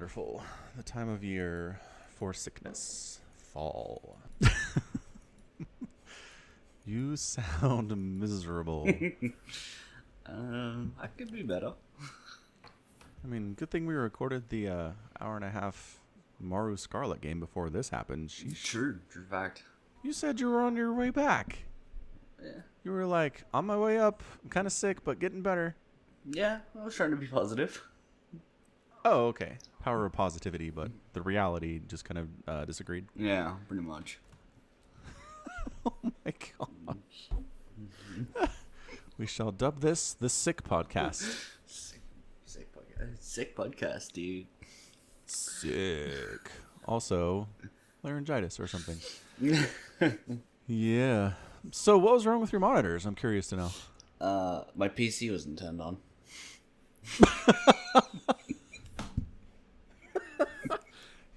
wonderful. The time of year for sickness. Fall. You sound miserable. I could be better. I mean, good thing we recorded the hour and a half Maru Scarlet game before this happened. Sheesh. True fact. You said you were on your way back. Yeah. You were like, on my way up. I'm kind of sick, but getting better. Yeah, I was trying to be positive. Oh, okay. Power of positivity, but the reality just kind of disagreed. Yeah, pretty much. Oh my gosh. We shall dub this the Sick Podcast. Sick podcast, dude. Sick. Also, laryngitis or something. Yeah. So what was wrong with your monitors? I'm curious to know. My PC wasn't turned on.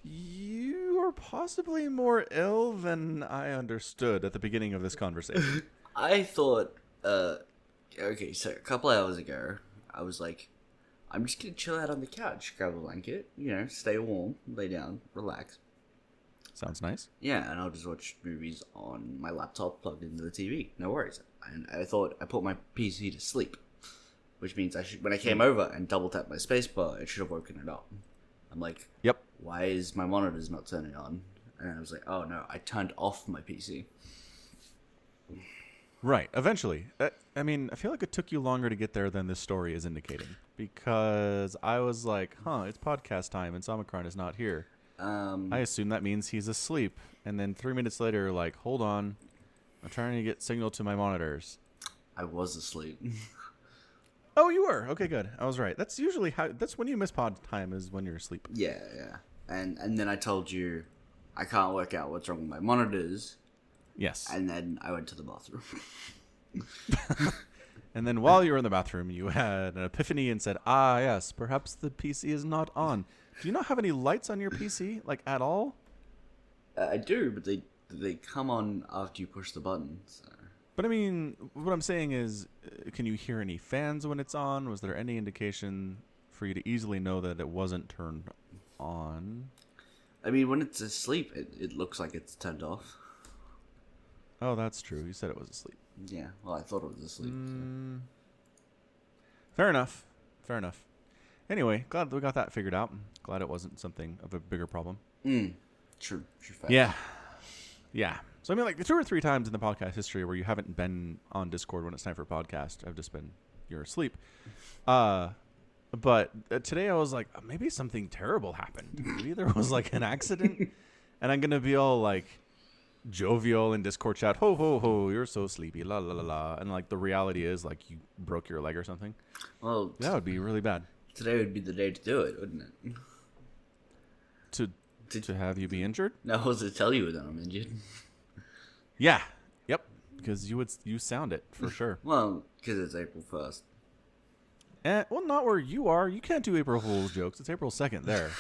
You are possibly more ill than I understood at the beginning of this conversation. I thought, okay, so a couple hours ago, I was like, I'm just gonna chill out on the couch, grab a blanket, stay warm, lay down, relax. Sounds nice. Yeah, and I'll just watch movies on my laptop plugged into the TV. No worries. And I thought I put my PC to sleep, which means when I came over and double tapped my spacebar, it should have woken it up. I'm like, Yep. Why is my monitors not turning on? And I was like, oh no, I turned off my PC. Right. Eventually. I mean, I feel like it took you longer to get there than this story is indicating. Because I was like, it's podcast time and Samicron is not here. I assume that means he's asleep. And then 3 minutes later, like, hold on. I'm trying to get signal to my monitors. I was asleep. Oh, you were? Okay, good. I was right. That's usually that's when you miss pod time, is when you're asleep. Yeah. And then I told you I can't work out what's wrong with my monitors. Yes. And then I went to the bathroom. And then while you were in the bathroom, you had an epiphany and said, yes, perhaps the PC is not on. Do you not have any lights on your PC, like, at all? I do, but they come on after you push the button. So. But I mean, what I'm saying is, can you hear any fans when it's on? Was there any indication for you to easily know that it wasn't turned on? I mean, when it's asleep, it looks like it's turned off. Oh, that's true. You said it was asleep. Yeah, well, I thought it was asleep. So. Fair enough. Anyway, glad that we got that figured out. Glad it wasn't something of a bigger problem. True fact. Yeah. So, I mean, like, 2 or 3 times in the podcast history where you haven't been on Discord when it's time for a podcast, I've just been, you're asleep. But today I was like, maybe something terrible happened. Maybe there was, like, an accident. And I'm going to be all, like, jovial in Discord chat. Ho, ho, ho, you're so sleepy. La, la, la, la. And, like, the reality is, like, you broke your leg or something. Well, that would be really bad. Today would be the day to do it, wouldn't it? To have you be injured? No, I was to tell you that I'm injured. Yeah. Yep. Because you sound it for sure. Well, because it's April 1st. Well, not where you are. You can't do April Fool's jokes. It's April 2nd there.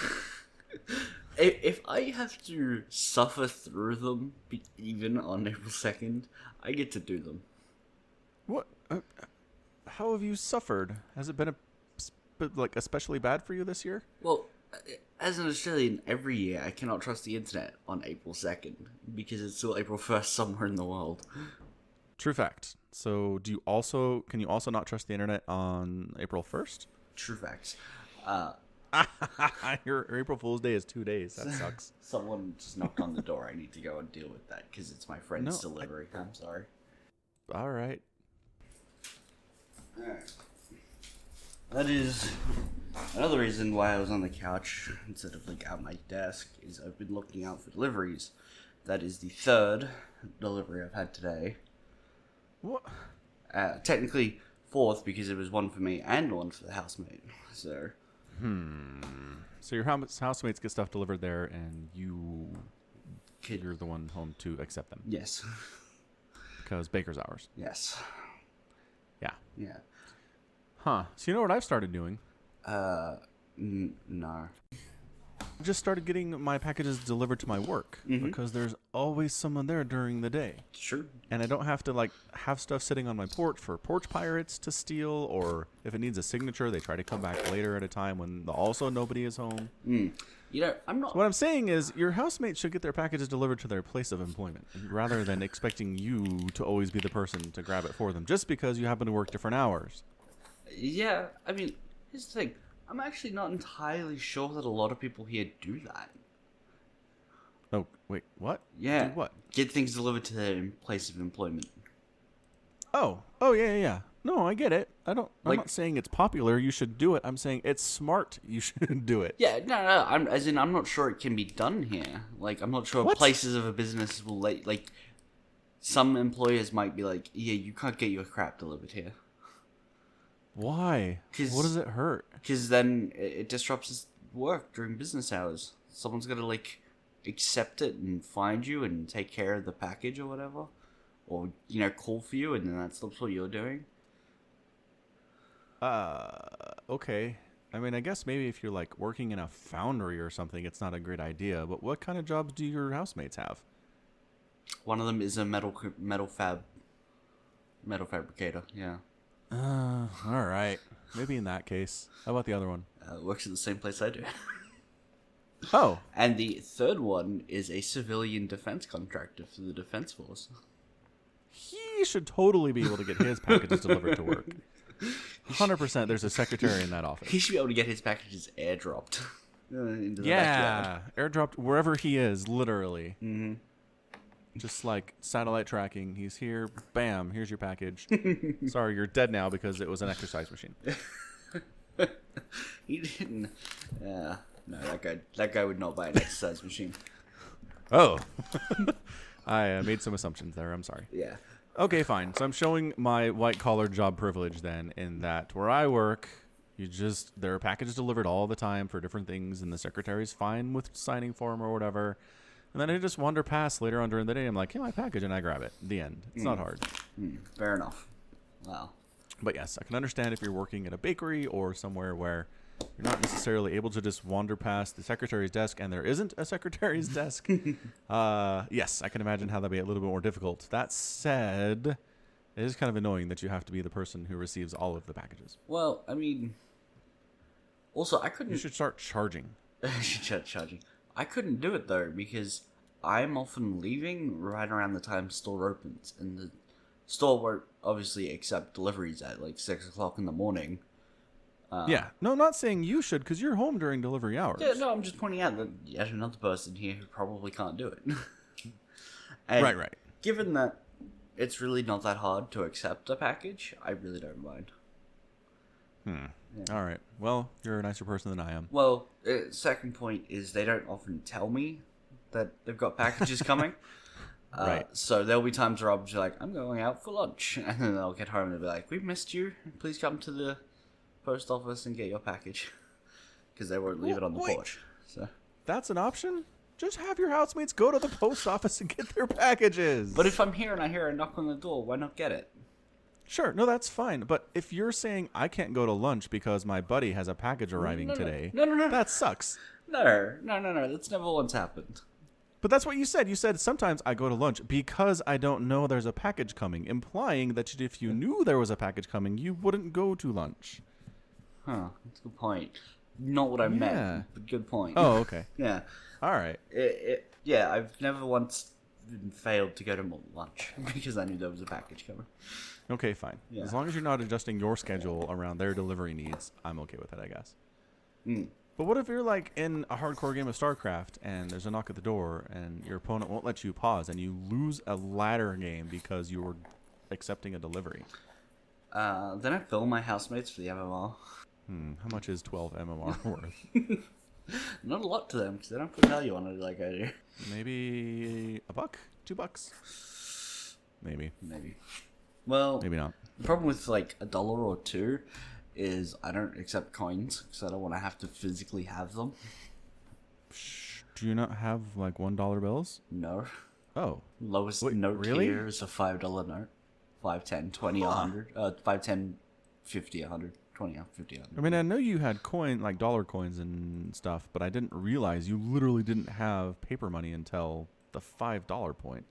If I have to suffer through them, even on April 2nd, I get to do them. What? How have you suffered? Has it been especially bad for you this year? Well, as an Australian, every year I cannot trust the internet on April 2nd because it's still April 1st somewhere in the world. True fact. So, can you also not trust the internet on April 1st? True facts. Your April Fool's Day is 2 days. That sucks. Someone just knocked on the door. I need to go and deal with that because it's my friend's delivery. I'm sorry. All right. That is another reason why I was on the couch instead of like at my desk. Is I've been looking out for deliveries. That is the 3rd delivery I've had today. What? Technically 4th because it was one for me and one for the housemate. So. So your housemates get stuff delivered there, and you're the one home to accept them. Yes. Because baker's hours. Yes. Yeah. Huh. So you know what I've started doing? No. just started getting my packages delivered to my work because there's always someone there during the day. Sure. And I don't have to have stuff sitting on my porch for porch pirates to steal, or if it needs a signature, they try to come back later at a time when also nobody is home. I'm not. So what I'm saying is your housemates should get their packages delivered to their place of employment rather than expecting you to always be the person to grab it for them just because you happen to work different hours. Yeah, I mean, here's the thing. I'm actually not entirely sure that a lot of people here do that. Oh, wait, what? Yeah. Do what? Get things delivered to their place of employment. Oh, yeah. No, I get it. I'm not saying it's popular. You should do it. I'm saying it's smart. You should do it. Yeah, no. I'm not sure it can be done here. I'm not sure places of a business will some employers might be like, yeah, you can't get your crap delivered here. Why? What does it hurt? Because then it disrupts work during business hours. Someone's got to accept it and find you and take care of the package or whatever, or call for you, and then that stops what you're doing. Okay. I mean, I guess maybe if you're working in a foundry or something, it's not a great idea. But what kind of jobs do your housemates have? One of them is a metal fabricator. Yeah. All right. Maybe in that case. How about the other one? Works at the same place I do. Oh. And the third one is a civilian defense contractor for the Defense Force. He should totally be able to get his packages delivered to work. 100% there's a secretary in that office. He should be able to get his packages airdropped. Into the backyard. Airdropped wherever he is, literally. Mm-hmm. Just like satellite tracking. He's here. Bam. Here's your package. Sorry, you're dead now because it was an exercise machine. He didn't. Yeah. No, that guy would not buy an exercise machine. Oh. I made some assumptions there. I'm sorry. Yeah. Okay, fine. So I'm showing my white-collar job privilege then in that where I work, there are packages delivered all the time for different things, and the secretary's fine with signing for them or whatever. And then I just wander past later on during the day. I'm like, hey, my package, and I grab it. The end. It's not hard. Fair enough. Wow. But yes, I can understand if you're working at a bakery or somewhere where you're not necessarily able to just wander past the secretary's desk and there isn't a secretary's desk. Yes, I can imagine how that'd be a little bit more difficult. That said, it is kind of annoying that you have to be the person who receives all of the packages. Well, I mean, also, I couldn't... You should start charging. You should start charging. I couldn't do it, though, because I'm often leaving right around the time the store opens, and the store won't obviously accept deliveries at 6 o'clock in the morning. Yeah. No, not saying you should, because you're home during delivery hours. Yeah, no, I'm just pointing out that yet another person here who probably can't do it. And right. Given that it's really not that hard to accept a package, I really don't mind. Yeah. All right. Well, you're a nicer person than I am. Well, second point is they don't often tell me that they've got packages coming. Right. So there'll be times where I'll be like, I'm going out for lunch. And then they'll get home and they'll be like, we've missed you. Please come to the post office and get your package. Because they won't leave it on the porch. So that's an option? Just have your housemates go to the post office and get their packages. But if I'm here and I hear a knock on the door, why not get it? Sure, no, that's fine. But if you're saying I can't go to lunch because my buddy has a package arriving today, no, that sucks. No, that's never once happened. But that's what you said. You said sometimes I go to lunch because I don't know there's a package coming, implying that if you knew there was a package coming, you wouldn't go to lunch. Huh, that's a good point. Not what I meant, but good point. Oh, okay. Yeah. All right. Yeah, I've never once failed to go to lunch because I knew there was a package coming. Okay, fine. Yeah. As long as you're not adjusting your schedule around their delivery needs, I'm okay with it, I guess. But what if you're in a hardcore game of StarCraft and there's a knock at the door and your opponent won't let you pause and you lose a ladder game because you were accepting a delivery? Then I bill my housemates for the MMR. How much is 12 MMR worth? Not a lot to them because they don't put value on it like I do. Maybe $1? $2? Maybe. Well, maybe not. The problem with $1 or $2 is I don't accept coins because I don't want to have to physically have them. Do you not have $1 bills? No. Oh. Lowest note here is a $5 note. 5, 10, 20, 100. 5, 10, 50, 100. 20 or 50 on. I mean, I know you had like dollar coins and stuff, but I didn't realize you literally didn't have paper money until the $5 point.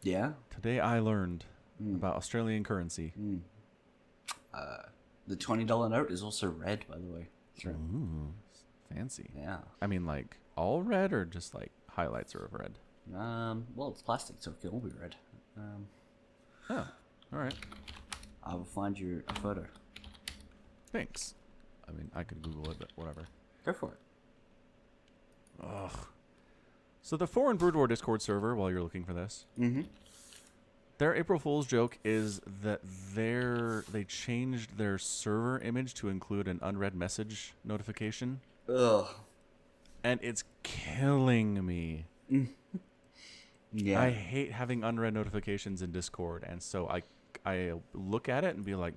Yeah. Today I learned about Australian currency. The $20 note is also red, by the way. Sure. Ooh, fancy. Yeah. I mean, like all red or just like highlights are of red? Well, it's plastic, so it can all be red. Oh, all right. I will find you a photo. Thanks. I mean, I could Google it, but whatever. Go for it. Ugh. So the Foreign Brood War Discord server, while you're looking for this, their April Fool's joke is that they changed their server image to include an unread message notification. Ugh. And it's killing me. Yeah. I hate having unread notifications in Discord, and so I look at it and be like,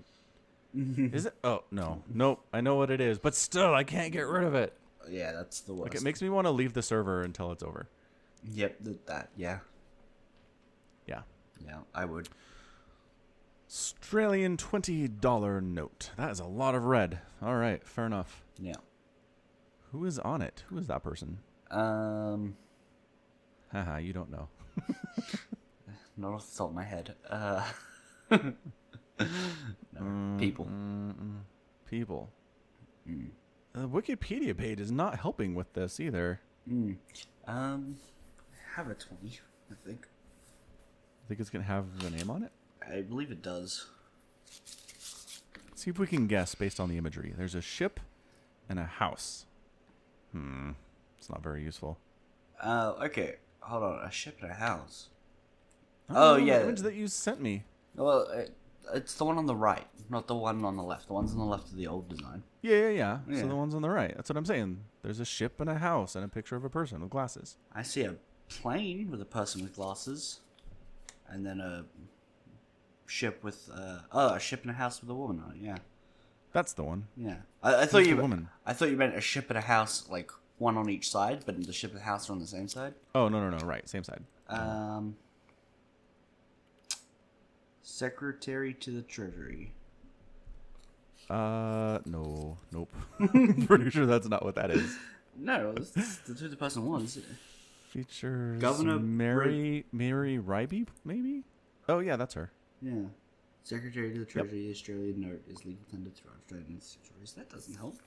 is it? Oh, no. Nope. I know what it is, but still, I can't get rid of it. Yeah, that's the worst. Like, it makes me want to leave the server until it's over. Yep, yeah. Yeah. Yeah, I would. Australian $20 note. That is a lot of red. All right, fair enough. Yeah. Who is on it? Who is that person? Haha, you don't know. Not off the top of my head. No, people. People. The Wikipedia page is not helping with this either. I have a 20, I think. Think it's going to have the name on it? I believe it does. See if we can guess based on the imagery. There's a ship and a house. It's not very useful. Okay. Hold on. A ship and a house. Oh, yeah. The image that you sent me. Well, it's the one on the right, not the one on the left. The one's on the left of the old design. Yeah. So the one's on the right. That's what I'm saying. There's a ship and a house and a picture of a person with glasses. I see a plane with a person with glasses. And then a ship with... a ship and a house with a woman on it, yeah. That's the one. Yeah. I thought you woman. I thought you meant a ship and a house, like, one on each side, but the ship and the house are on the same side. Oh, no. Right. Same side. Secretary to the Treasury. No. Nope. Pretty sure that's not what that is. No, that's who the person was. Features Governor Mary Ryby, maybe? Oh, yeah, that's her. Yeah. Secretary to the Treasury, Australian note is legal tender to Australian secretaries. That doesn't help.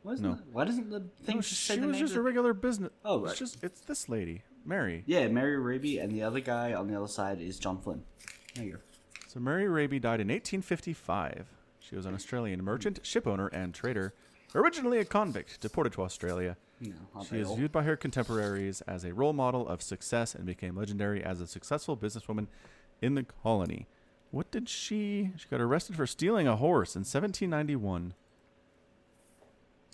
Why doesn't the thing just say she the was name just of a regular business. Oh, right. It's this lady, Mary. Yeah, Mary Raby, and the other guy on the other side is John Flynn. There you go. So Mary Raby died in 1855. She was an Australian merchant, shipowner, and trader, originally a convict deported to Australia. No, She is viewed by her contemporaries as a role model of success and became legendary as a successful businesswoman in the colony. What did she got arrested for stealing a horse in 1791.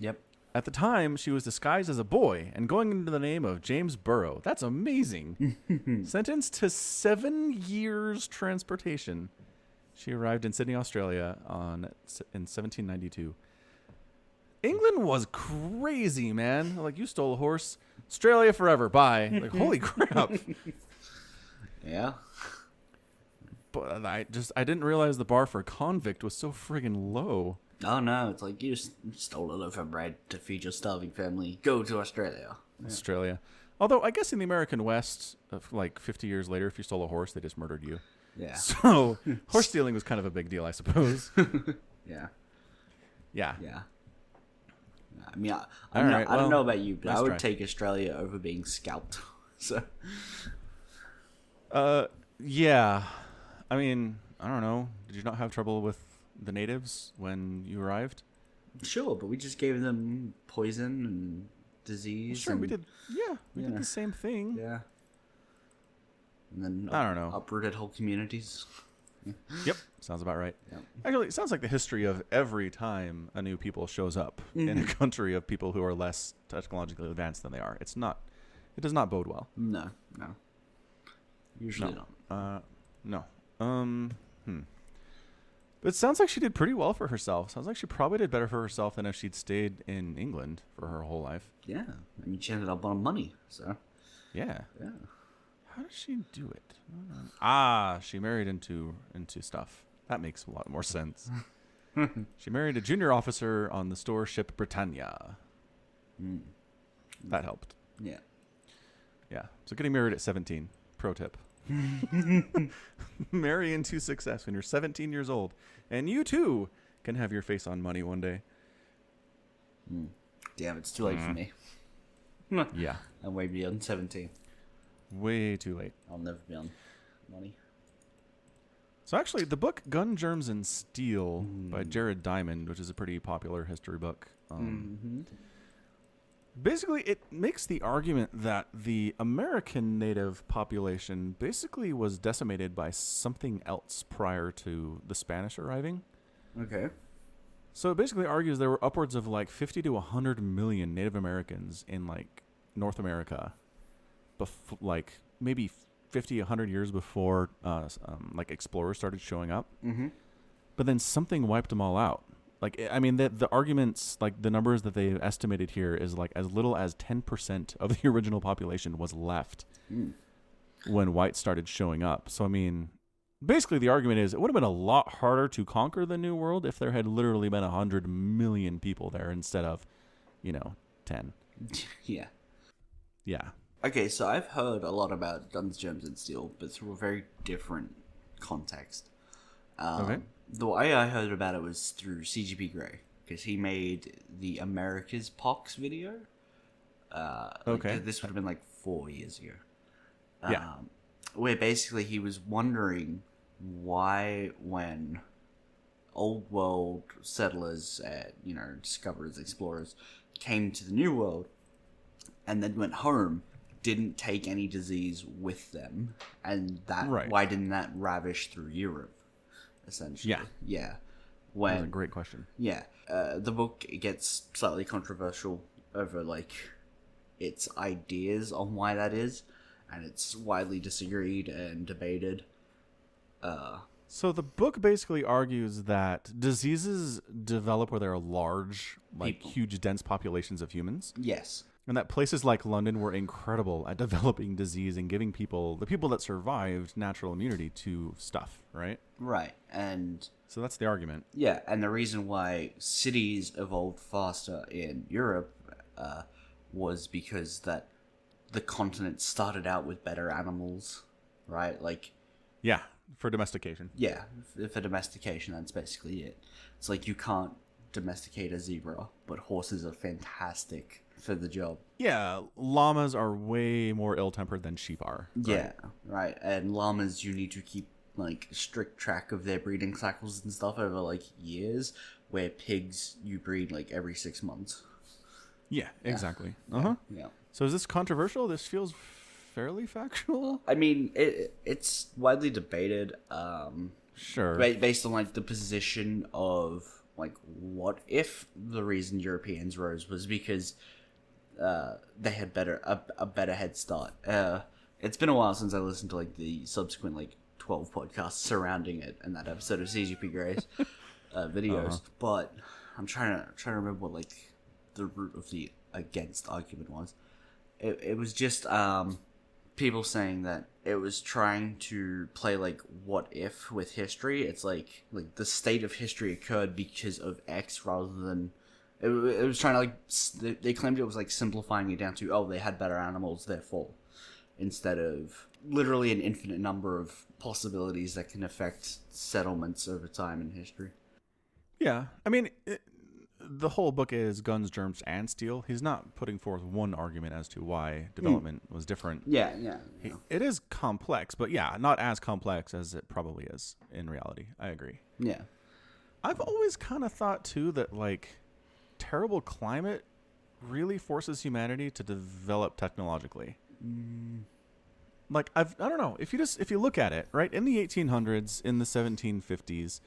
Yep. At the time, she was disguised as a boy and going under the name of James Burrow. That's amazing. Sentenced to 7 years transportation. She arrived in Sydney, Australia in 1792. England was crazy, man. Like, you stole a horse. Australia forever. Bye. Like, holy crap. Yeah. But I didn't realize the bar for a convict was so friggin' low. Oh, no. It's like you stole a loaf of bread to feed your starving family. Go to Australia. Australia. Although, I guess in the American West, like 50 years later, if you stole a horse, they just murdered you. Yeah. So, horse stealing was kind of a big deal, I suppose. Yeah. Yeah. Yeah. I mean, I Well, don't know about you, but nice I would try. take Australia over being scalped. So, Yeah. I mean, I don't know. Did you not have trouble with the natives when you arrived? sure, but we just gave them poison and disease. Sure, we did. Yeah, we did Yeah. the same thing. Yeah. And then I don't know. uprooted whole communities. Yep, sounds about right. Yep. Actually, it sounds like the history of every time a new people shows up in a country of people who are less technologically advanced than they are. It does not bode well. No. Usually not. No. But it sounds like she did pretty well for herself. Sounds like she probably did better for herself than if she'd stayed in England for her whole life. Yeah. I mean, she ended up on money, so. Yeah. Yeah. How does she do it? She married into stuff. That makes a lot more sense. She married a junior officer on the store ship Britannia. That helped. Yeah. Yeah. So getting married at 17. Pro tip. Marry into success when you're 17 years old. And you too can have your face on money one day. Damn, it's too late for me. Yeah. I'm way beyond 17. Way too late. I'll never be on money. So actually, the book Gun, Germs, and Steel by Jared Diamond, which is a pretty popular history book, basically it makes the argument that the American native population basically was decimated by something else prior to the Spanish arriving. Okay. So it basically argues there were upwards of like 50 to 100 million Native Americans in like North America, like maybe 50, 100 years before like explorers started showing up. Mm-hmm. But then something wiped them all out. Like, I mean, the arguments, like the numbers that they estimated here is like as little as 10% of the original population was left when whites started showing up. So, I mean, basically the argument is it would have been a lot harder to conquer the New World if there had literally been 100 million people there instead of, 10. Yeah. Yeah. Okay, so I've heard a lot about Guns, Germs, and Steel, but through a very different context. Okay. The way I heard about it was through CGP Grey, because he made the America's Pox video. Okay. This would have been like 4 years ago. Yeah. Where basically he was wondering why when old world settlers, discoverers, explorers, came to the New World and then went home, didn't take any disease with them, and why didn't that ravish through Europe? Essentially, yeah. That's a great question. Yeah, the book gets slightly controversial over like its ideas on why that is, and it's widely disagreed and debated. So the book basically argues that diseases develop where there are large, huge, dense populations of humans. Yes. And that places like London were incredible at developing disease and giving the people that survived, natural immunity to stuff, right? Right, and... So that's the argument. Yeah, and the reason why cities evolved faster in Europe was because that the continent started out with better animals, right? Like... Yeah, for domestication. Yeah, for domestication, that's basically it. It's like you can't domesticate a zebra, but horses are fantastic for the job. Yeah, llamas are way more ill-tempered than sheep are. Right? Yeah, right. And llamas, you need to keep like strict track of their breeding cycles and stuff over like years, where pigs you breed like every 6 months. Yeah, exactly. Yeah. So is this controversial? This feels fairly factual. I mean, it's widely debated. Sure. Based on like the position of like what if the reason Europeans rose was because they had a better head start. It's been a while since I listened to like the subsequent like 12 podcasts surrounding it and that episode of CGP Grey's videos, but I'm trying to remember what like the root of the against argument was. It was just people saying that it was trying to play like what if with history. It's like the state of history occurred because of X rather than it was trying to like they claimed it was like simplifying it down to they had better animals therefore, instead of literally an infinite number of possibilities that can affect settlements over time in history. Yeah, I mean the whole book is Guns, Germs, and Steel. He's not putting forth one argument as to why development was different. Yeah. It is complex, but yeah, not as complex as it probably is in reality. I agree. Yeah. I've always kind of thought too that like terrible climate really forces humanity to develop technologically. Like I don't know, if you look at it, right, in the 1800s, in the 1750s,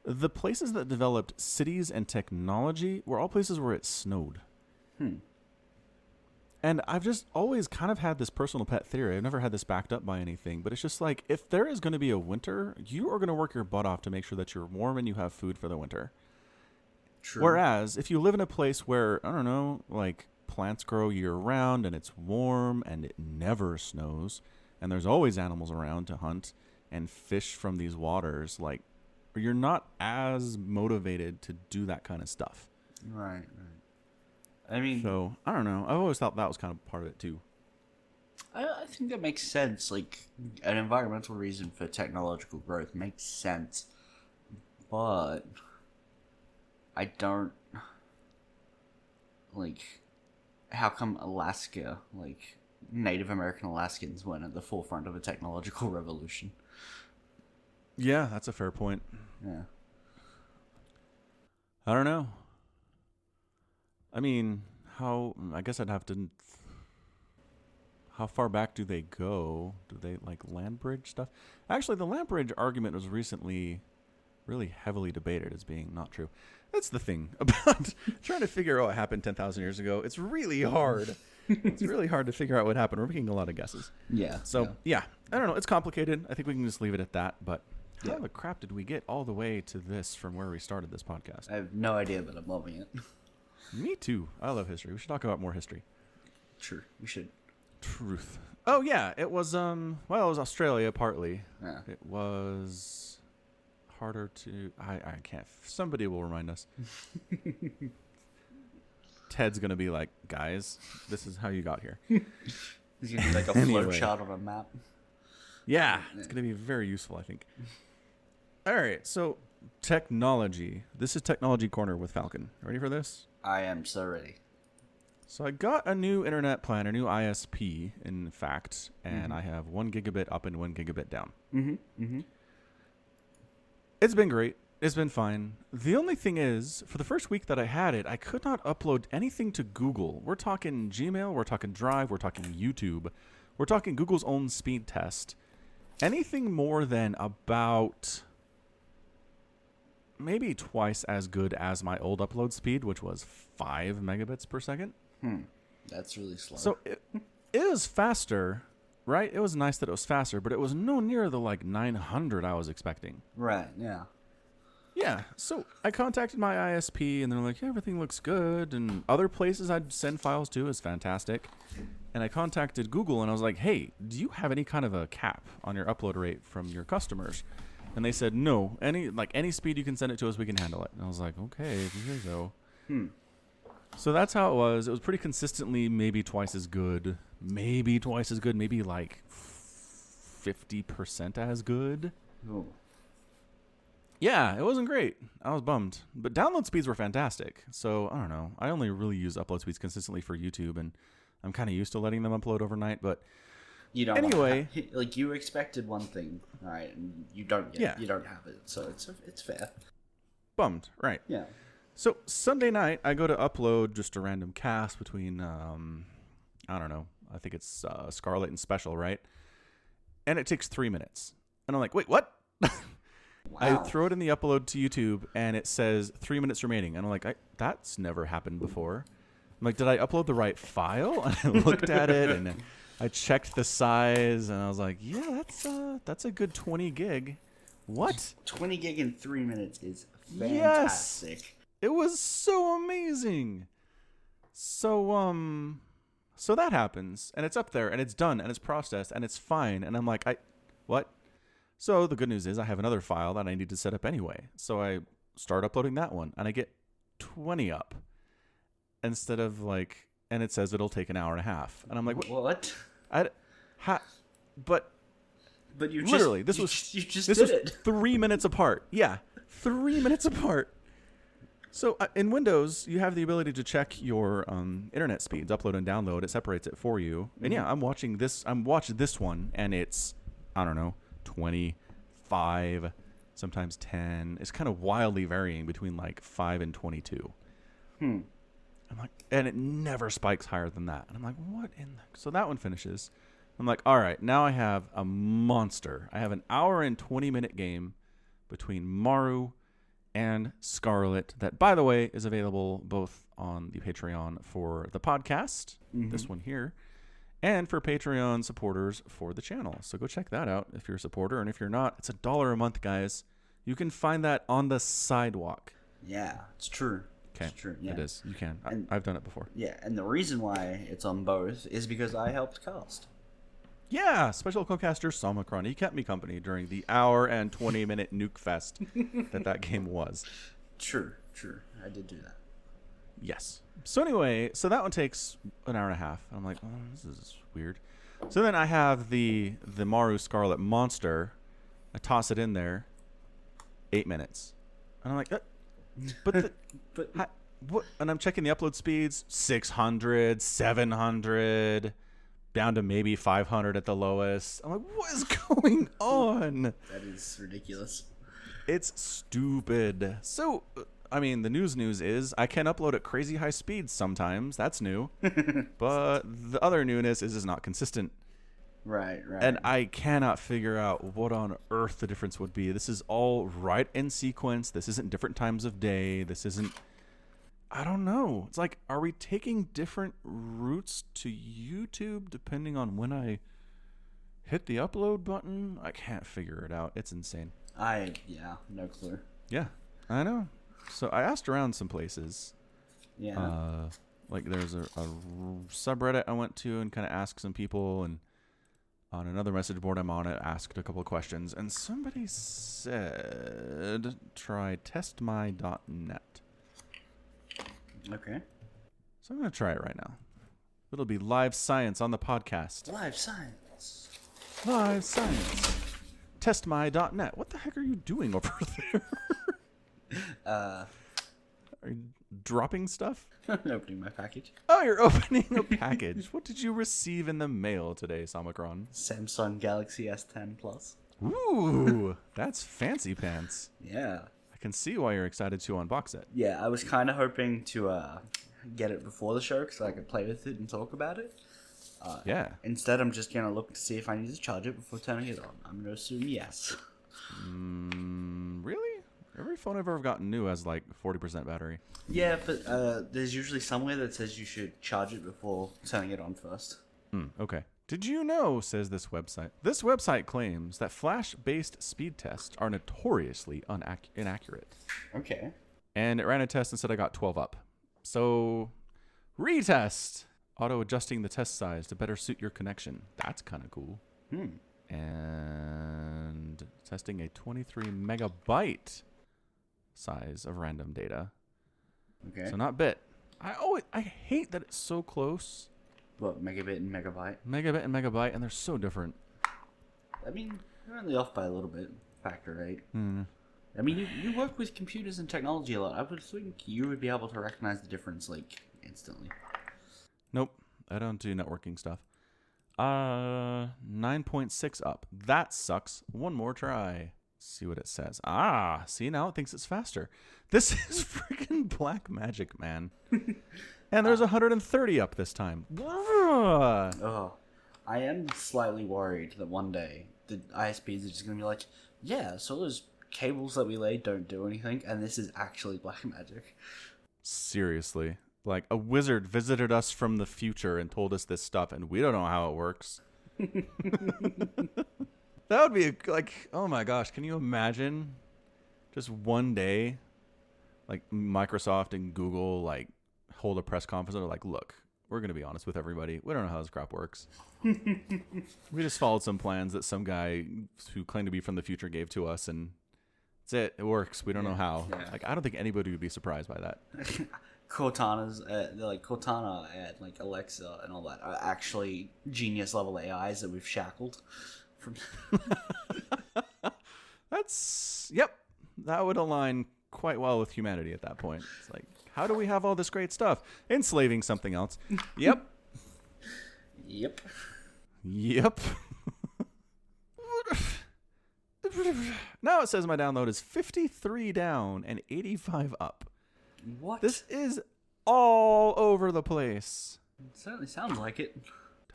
the places that developed cities and technology were all places where it snowed. And I've just always kind of had this personal pet theory. I've never had this backed up by anything, but it's just like, if there is going to be a winter, you are going to work your butt off to make sure that you're warm and you have food for the winter. True. Whereas if you live in a place where, I don't know, like plants grow year round and it's warm and it never snows and there's always animals around to hunt and fish from these waters, like or you're not as motivated to do that kind of stuff. Right. I mean, so I don't know. I always thought that was kind of part of it too. I think that makes sense. Like, an environmental reason for technological growth makes sense, but I don't like. How come Alaska, like Native American Alaskans, weren't at the forefront of a technological revolution? Yeah, that's a fair point. Yeah. I don't know. I mean, I guess I'd have to. How far back do they go? Do they like land bridge stuff? Actually, the land bridge argument was recently really heavily debated as being not true. That's the thing about trying to figure out what happened 10,000 years ago. It's really hard. It's really hard to figure out what happened. We're making a lot of guesses. Yeah. So, yeah. I don't know. It's complicated. I think we can just leave it at that. But how the crap did we get all the way to this from where we started this podcast? I have no idea, but I'm loving it. Me too. I love history. We should talk about more history. Sure, we should. Truth. Oh yeah, it was it was Australia partly. Yeah. It was harder to I can't. Somebody will remind us. Ted's gonna be like, guys, this is how you got here. He's gonna be like a flow chart on a map. Yeah, it's gonna be very useful, I think. All right, so technology. This is Technology Corner with Falcon. Ready for this? I am so ready. So I got a new internet plan, a new ISP, in fact, and I have 1 gigabit up and 1 gigabit down. It's been great. It's been fine. The only thing is, for the first week that I had it, I could not upload anything to Google. We're talking Gmail, we're talking Drive, we're talking YouTube, we're talking Google's own speed test. Anything more than about maybe twice as good as my old upload speed, which was 5 megabits per second. That's really slow. So it was faster, right? It was nice that it was faster, but it was no near the like 900 I was expecting. Right, yeah. Yeah, so I contacted my ISP, and they're like, yeah, everything looks good, and other places I'd send files to is fantastic. And I contacted Google, and I was like, hey, do you have any kind of a cap on your upload rate from your customers? And they said, no, any speed you can send it to us, we can handle it. And I was like, okay, if you say so. So that's how it was. It was pretty consistently maybe twice as good. Maybe like 50% as good. Oh. Yeah, it wasn't great. I was bummed. But download speeds were fantastic. So, I don't know. I only really use upload speeds consistently for YouTube, and I'm kind of used to letting them upload overnight. But you don't anyway, like you expected one thing, right? And you don't get you don't have it. So it's fair. Bummed, right. Yeah. So Sunday night, I go to upload just a random cast between, I don't know, I think it's Scarlet and Special, right? And it takes 3 minutes. And I'm like, wait, what? Wow. I throw it in the upload to YouTube, and it says 3 minutes remaining. And I'm like, that's never happened before. I'm like, did I upload the right file? And I looked at it, and I checked the size, and I was like, yeah, that's a good 20 gig. What? 20 gig in 3 minutes is Yes. fantastic. It was so amazing. So that happens, and it's up there, and it's done, and it's processed, and it's fine. And I'm like, what? So the good news is I have another file that I need to set up anyway. So I start uploading that one, and I get 20 up instead of like, and it says it'll take an hour and a half. And I'm like, what? But you literally, this was 3 minutes apart. Yeah, 3 minutes apart. So in Windows, you have the ability to check your internet speeds, upload and download. It separates it for you. And yeah, I'm watching this one, and it's, I don't know, 25, sometimes 10. It's kind of wildly varying between like 5 and 22. I'm like, and it never spikes higher than that. And I'm like, what in the... So that one finishes. I'm like, all right, now I have a monster. I have an hour and 20-minute game between Maru and Scarlet that, by the way, is available both on the Patreon for the podcast, this one here, and for Patreon supporters for the channel. So go check that out if you're a supporter. And if you're not, it's $1 a month, guys. You can find that on the sidewalk. Yeah, it's true. Okay, it's true. Yeah. It is. You can. I've done it before. Yeah, and the reason why it's on both is because I helped cast. Yeah, special co-caster Somicron. He kept me company during the hour and 20-minute nuke fest that game was. True. I did do that. Yes. So anyway, so that one takes an hour and a half. I'm like, oh, this is weird. So then I have the Maru Scarlet Monster. I toss it in there. 8 minutes. And I'm like, what? And I'm checking the upload speeds. 600, 700, down to maybe 500 at the lowest. I'm like, what is going on? That is ridiculous. It's stupid. So, I mean, the news is I can upload at crazy high speeds sometimes. That's new. But the other newness is it's not consistent. Right. And I cannot figure out what on earth the difference would be. This is all right in sequence. This isn't different times of day. This isn't... I don't know. It's like, are we taking different routes to YouTube depending on when I hit the upload button? I can't figure it out. It's insane. No clue. Yeah, I know. So I asked around some places. Yeah. Like there's a subreddit I went to and kind of asked some people, and on another message board I'm on it, asked a couple of questions, and somebody said try testmy.net. Okay. So I'm going to try it right now. It'll be live science on the podcast. Live science. Testmy.net. What the heck are you doing over there? Are you dropping stuff? Opening my package. Oh, you're opening a package. What did you receive in the mail today, Somicron? Samsung Galaxy S10 Plus. Ooh, that's fancy pants. Yeah. I can see why you're excited to unbox it. Yeah, I was kind of hoping to get it before the show so I could play with it and talk about it. Yeah. Instead, I'm just going to look to see if I need to charge it before turning it on. I'm going to assume yes. Really? Every phone I've ever gotten new has like 40% battery. Yeah, but there's usually somewhere that says you should charge it before turning it on first. Okay. Did you know, says this website claims that flash-based speed tests are notoriously inaccurate. Okay. And it ran a test and said I got 12 up. So, retest. Auto-adjusting the test size to better suit your connection. That's kind of cool. And testing a 23 megabyte size of random data. Okay. So not bit. I hate that it's so close. What, megabit and megabyte? Megabit and megabyte, and they're so different. I mean, you're only off by a little bit. Factor 8. I mean, you work with computers and technology a lot. I would think you would be able to recognize the difference, like, instantly. Nope. I don't do networking stuff. 9.6 up. That sucks. One more try. See what it says. See, now it thinks it's faster. This is freaking black magic, man. And there's 130 up this time. Oh, I am slightly worried that one day the ISPs are just going to be like, yeah, so those cables that we laid don't do anything, and this is actually black magic. Seriously. Like, a wizard visited us from the future and told us this stuff, and we don't know how it works. That would be, oh my gosh, can you imagine just one day, like, Microsoft and Google, like, hold a press conference and they're like, look, we're going to be honest with everybody. We don't know how this crap works. We just followed some plans that some guy who claimed to be from the future gave to us, and that's it. It works. We don't know how. Yeah. Like, I don't think anybody would be surprised by that. Cortana's, Cortana and, like, Alexa and all that are actually genius level AIs that we've shackled. Yep. That would align quite well with humanity at that point. It's like, how do we have all this great stuff? Enslaving something else. Yep. Yep. Now it says my download is 53 down and 85 up. What? This is all over the place. It certainly sounds like it.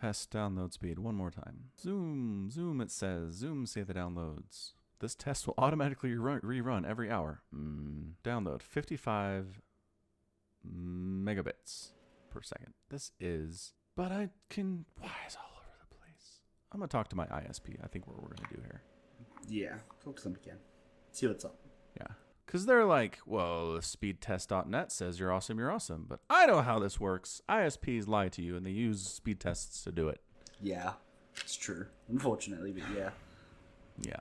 Test download speed one more time. Zoom, it says. Zoom, say the downloads. This test will automatically rerun every hour. Download 55 megabits per second. This is... But I can... Why is it all over the place? I'm going to talk to my ISP. I think what we're going to do here. Yeah. Talk to them again. See what's up. Yeah. Because they're like, well, speedtest.net says you're awesome, but I know how this works. ISPs lie to you, and they use speed tests to do it. Yeah, it's It's true, unfortunately, but yeah. Yeah.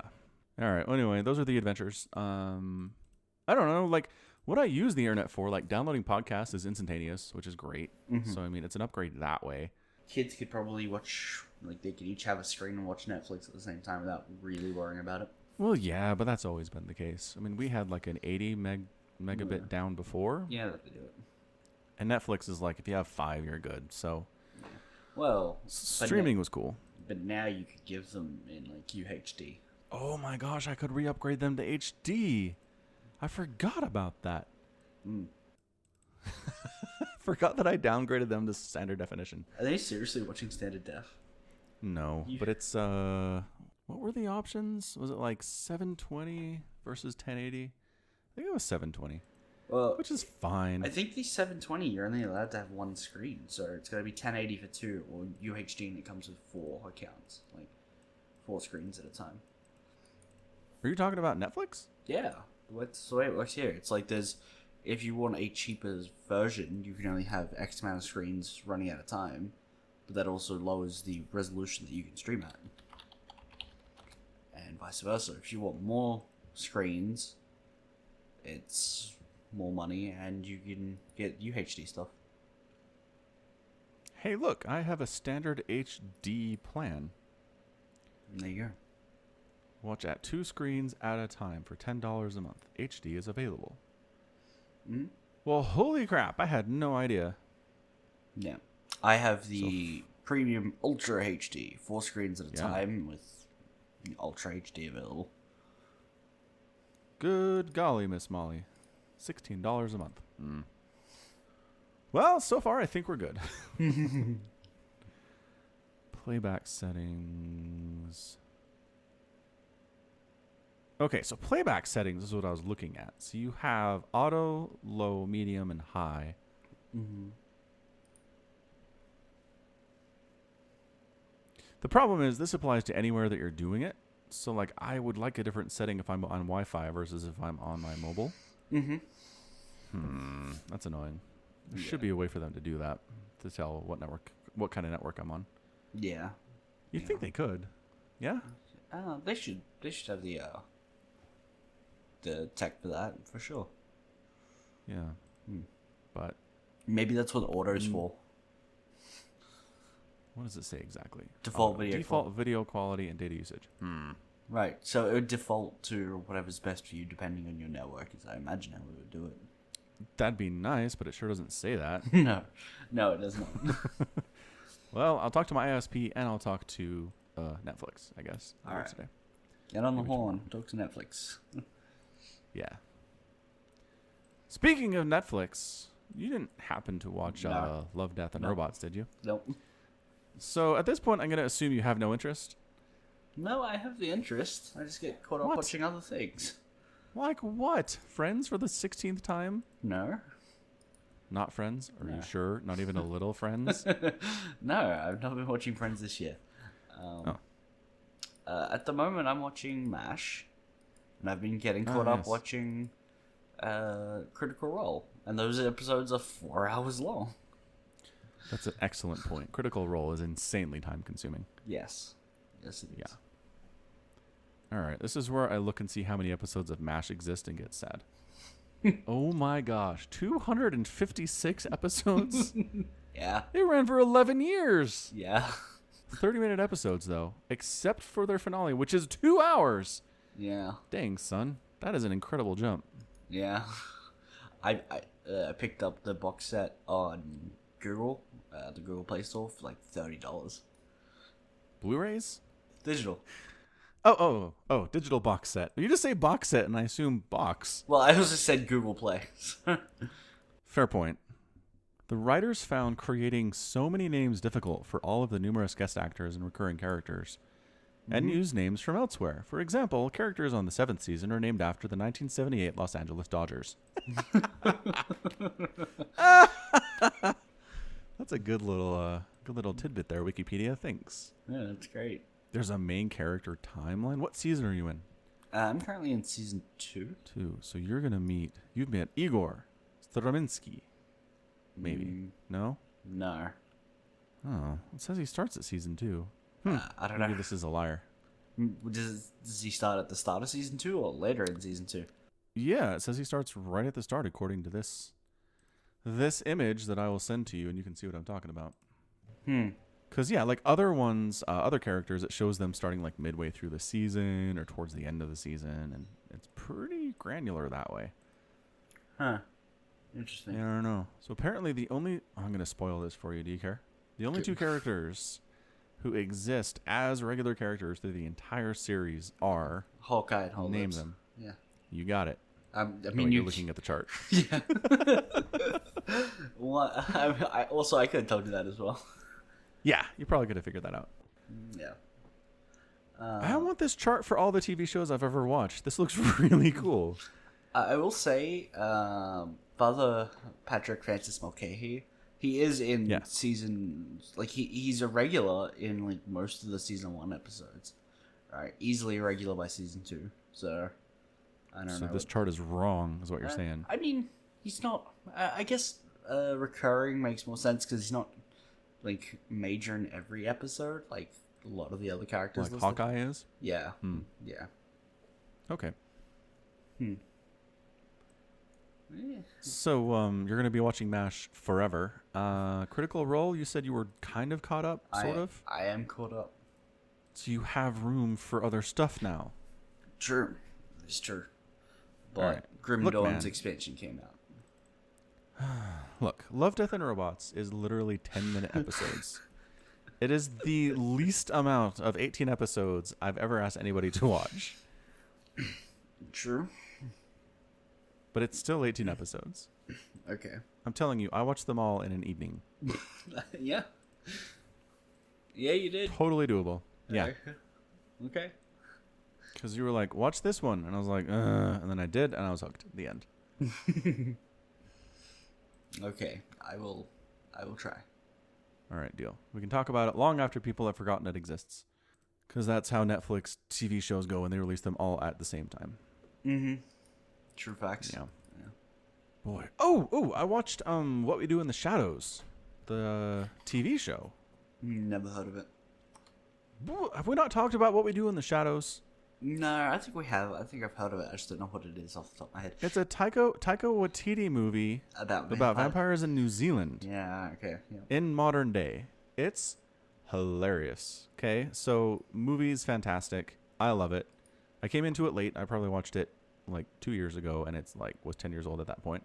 All right. Well, anyway, those are the adventures. I don't know. Like, what I use the internet for, like downloading podcasts, is instantaneous, which is great. Mm-hmm. So I mean, it's an upgrade that way. Kids could probably watch, like, they could each have a screen and watch Netflix at the same time without really worrying about it. Well, yeah, but that's always been the case. I mean, we had like an 80 megabit down before. Yeah, that could do it. And Netflix is like, if you have 5, you're good. So, yeah. Well, streaming was cool. But now you could give them in like UHD. Oh my gosh, I could re-upgrade them to HD. I forgot about that. Forgot that I downgraded them to standard definition. Are they seriously watching standard def? No, but it's what were the options? Was it like 720 versus 1080? I think it was 720. Well, which is fine. I think the 720 you're only allowed to have one screen, so it's got to be 1080 for 2 or UHD, and it comes with 4 accounts, like 4 screens at a time. Are you talking about Netflix? Yeah, that's the way it works here. It's like if you want a cheaper version, you can only have X amount of screens running at a time, but that also lowers the resolution that you can stream at. And vice versa. If you want more screens, it's more money and you can get UHD stuff. Hey, look, I have a standard HD plan. There you go. Watch at 2 screens at a time for $10 a month. HD is available. Mm-hmm. Well, holy crap, I had no idea. Yeah. I have the premium Ultra HD, 4 screens at a time with Ultra HD available. Good golly, Miss Molly. $16 a month. Well, so far I think we're good. Playback settings. Okay, so playback settings is what I was looking at. So you have auto, low, medium, and high. Mm-hmm. The problem is this applies to anywhere that you're doing it. So, like, I would like a different setting if I'm on Wi-Fi versus if I'm on my mobile. Mm-hmm. That's annoying. There should be a way for them to do that, to tell what kind of network I'm on. Yeah. You'd think they could. Yeah? They should have the tech for that, for sure. Yeah. But maybe that's what auto is for. What does it say exactly? Default video quality and data usage. Right. So it would default to whatever's best for you, depending on your network. Is I imagine how we would do it. That'd be nice, but it sure doesn't say that. No, it does not. Well, I'll talk to my ISP and I'll talk to Netflix, I guess. All right. Get on the horn. Talk to Netflix. Yeah. Speaking of Netflix, you didn't happen to watch Love, Death, and Robots, did you? Nope. So at this point, I'm going to assume you have no interest. No, I have the interest. I just get caught up watching other things. Like what? Friends for the 16th time? No. Not Friends? Are you sure? Not even a little Friends? No, I've not been watching Friends this year. At the moment, I'm watching MASH, and I've been getting caught up watching Critical Role, and those episodes are 4 hours long. That's an excellent point. Critical Role is insanely time-consuming. Yes. Yes, it is. Yeah. All right, this is where I look and see how many episodes of MASH exist and get sad. Oh my gosh, 256 episodes? Yeah. They ran for 11 years. Yeah. 30-minute episodes, though, except for their finale, which is 2 hours. Yeah. Dang, son. That is an incredible jump. Yeah. I picked up the box set on Google, the Google Play Store, for like $30. Blu-rays? Digital. Oh, digital box set. You just say box set, and I assume box. Well, I also said Google Play. Fair point. The writers found creating so many names difficult for all of the numerous guest actors and recurring characters, and used names from elsewhere. For example, characters on the 7th season are named after the 1978 Los Angeles Dodgers. That's a good little tidbit there, Wikipedia. Thanks. Yeah, that's great. There's a main character timeline. What season are you in? I'm currently in season 2. 2. So you've met Igor Stravinsky. Maybe. No? No. Oh, it says he starts at season 2. I don't know. Maybe this is a liar. Does he start at the start of season 2 or later in season 2? Yeah, it says he starts right at the start, according to this image that I will send to you, and you can see what I'm talking about. Because, yeah, like other ones, other characters, it shows them starting like midway through the season or towards the end of the season, and it's pretty granular that way. Huh. Interesting. Yeah, I don't know. So apparently I'm going to spoil this for you. Do you care? The only two characters who exist as regular characters through the entire series are... Hawkeye and Hawkeye. Name them. Yeah. You got it. I mean, you're looking at the chart. Yeah. Well, I could have told you that as well. Yeah, you probably could have figured that out. Yeah. I want this chart for all the TV shows I've ever watched. This looks really cool. I will say, Father Patrick Francis Mulcahy, he is in season, like he's a regular in like most of the season 1 episodes, right? Easily a regular by season 2. So I don't know. So this chart is wrong, is what you're saying. I mean, he's not. I guess recurring makes more sense because he's not like major in every episode, like a lot of the other characters. Like Hawkeye is. Yeah. Yeah. Okay. Yeah. So, you're going to be watching MASH forever. Critical Role, you said you were kind of caught up, sort of? I am caught up. So you have room for other stuff now. True. It's true. But right. Grim Dawn's expansion came out. Look, Love, Death, and Robots is literally 10-minute episodes. It is the least amount of 18 episodes I've ever asked anybody to watch. True. But it's still 18 episodes. Okay. I'm telling you, I watched them all in an evening. Yeah. Yeah, you did. Totally doable. Yeah. Okay. Because you were like, watch this one. And I was like, and then I did, and I was hooked. The end. Okay. I will try. All right, deal. We can talk about it long after people have forgotten it exists. Because that's how Netflix TV shows go, and they release them all at the same time. Mm-hmm. True facts. Yeah. Boy. Oh, I watched What We Do in the Shadows, the TV show. Never heard of it. Have we not talked about What We Do in the Shadows? No, I think we have. I think I've heard of it. I just don't know what it is off the top of my head. It's a Taika Waititi movie about vampires in New Zealand. Yeah, okay. Yeah. In modern day. It's hilarious. Okay, so movie's fantastic. I love it. I came into it late. I probably watched it like 2 years ago, and it's like was 10 years old at that point.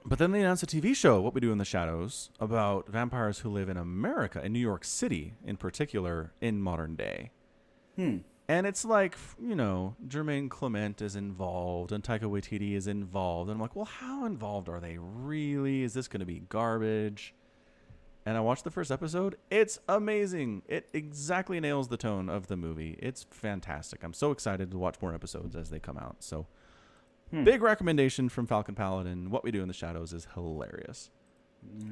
But then they announced a TV show, What We Do in the Shadows, about vampires who live in America, in New York City in particular, in modern day. And it's like, you know, Jermaine Clement is involved and Taika Waititi is involved. And I'm like, well, how involved are they really? Is this going to be garbage? And I watched the first episode. It's amazing. It exactly nails the tone of the movie. It's fantastic. I'm so excited to watch more episodes as they come out. So, big recommendation from Falcon Paladin. What We Do in the Shadows is hilarious.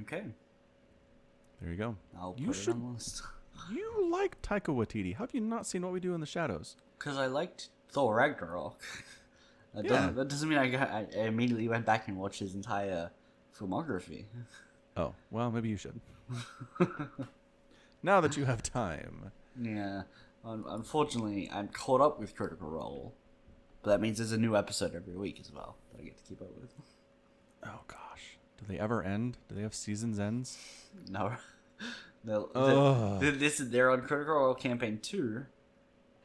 Okay. There you go. I'll put it on the list. You like Taika Waititi. How have you not seen What We Do in the Shadows? Because I liked Thor Ragnarok. That doesn't mean I immediately went back and watched his entire filmography. Oh, well, maybe you should. Now that you have time. Yeah. Unfortunately, I'm caught up with Critical Role. But that means there's a new episode every week as well that I get to keep up with. Oh, gosh. Do they ever end? Do they have seasons ends? No. They're on Critical Role Campaign 2,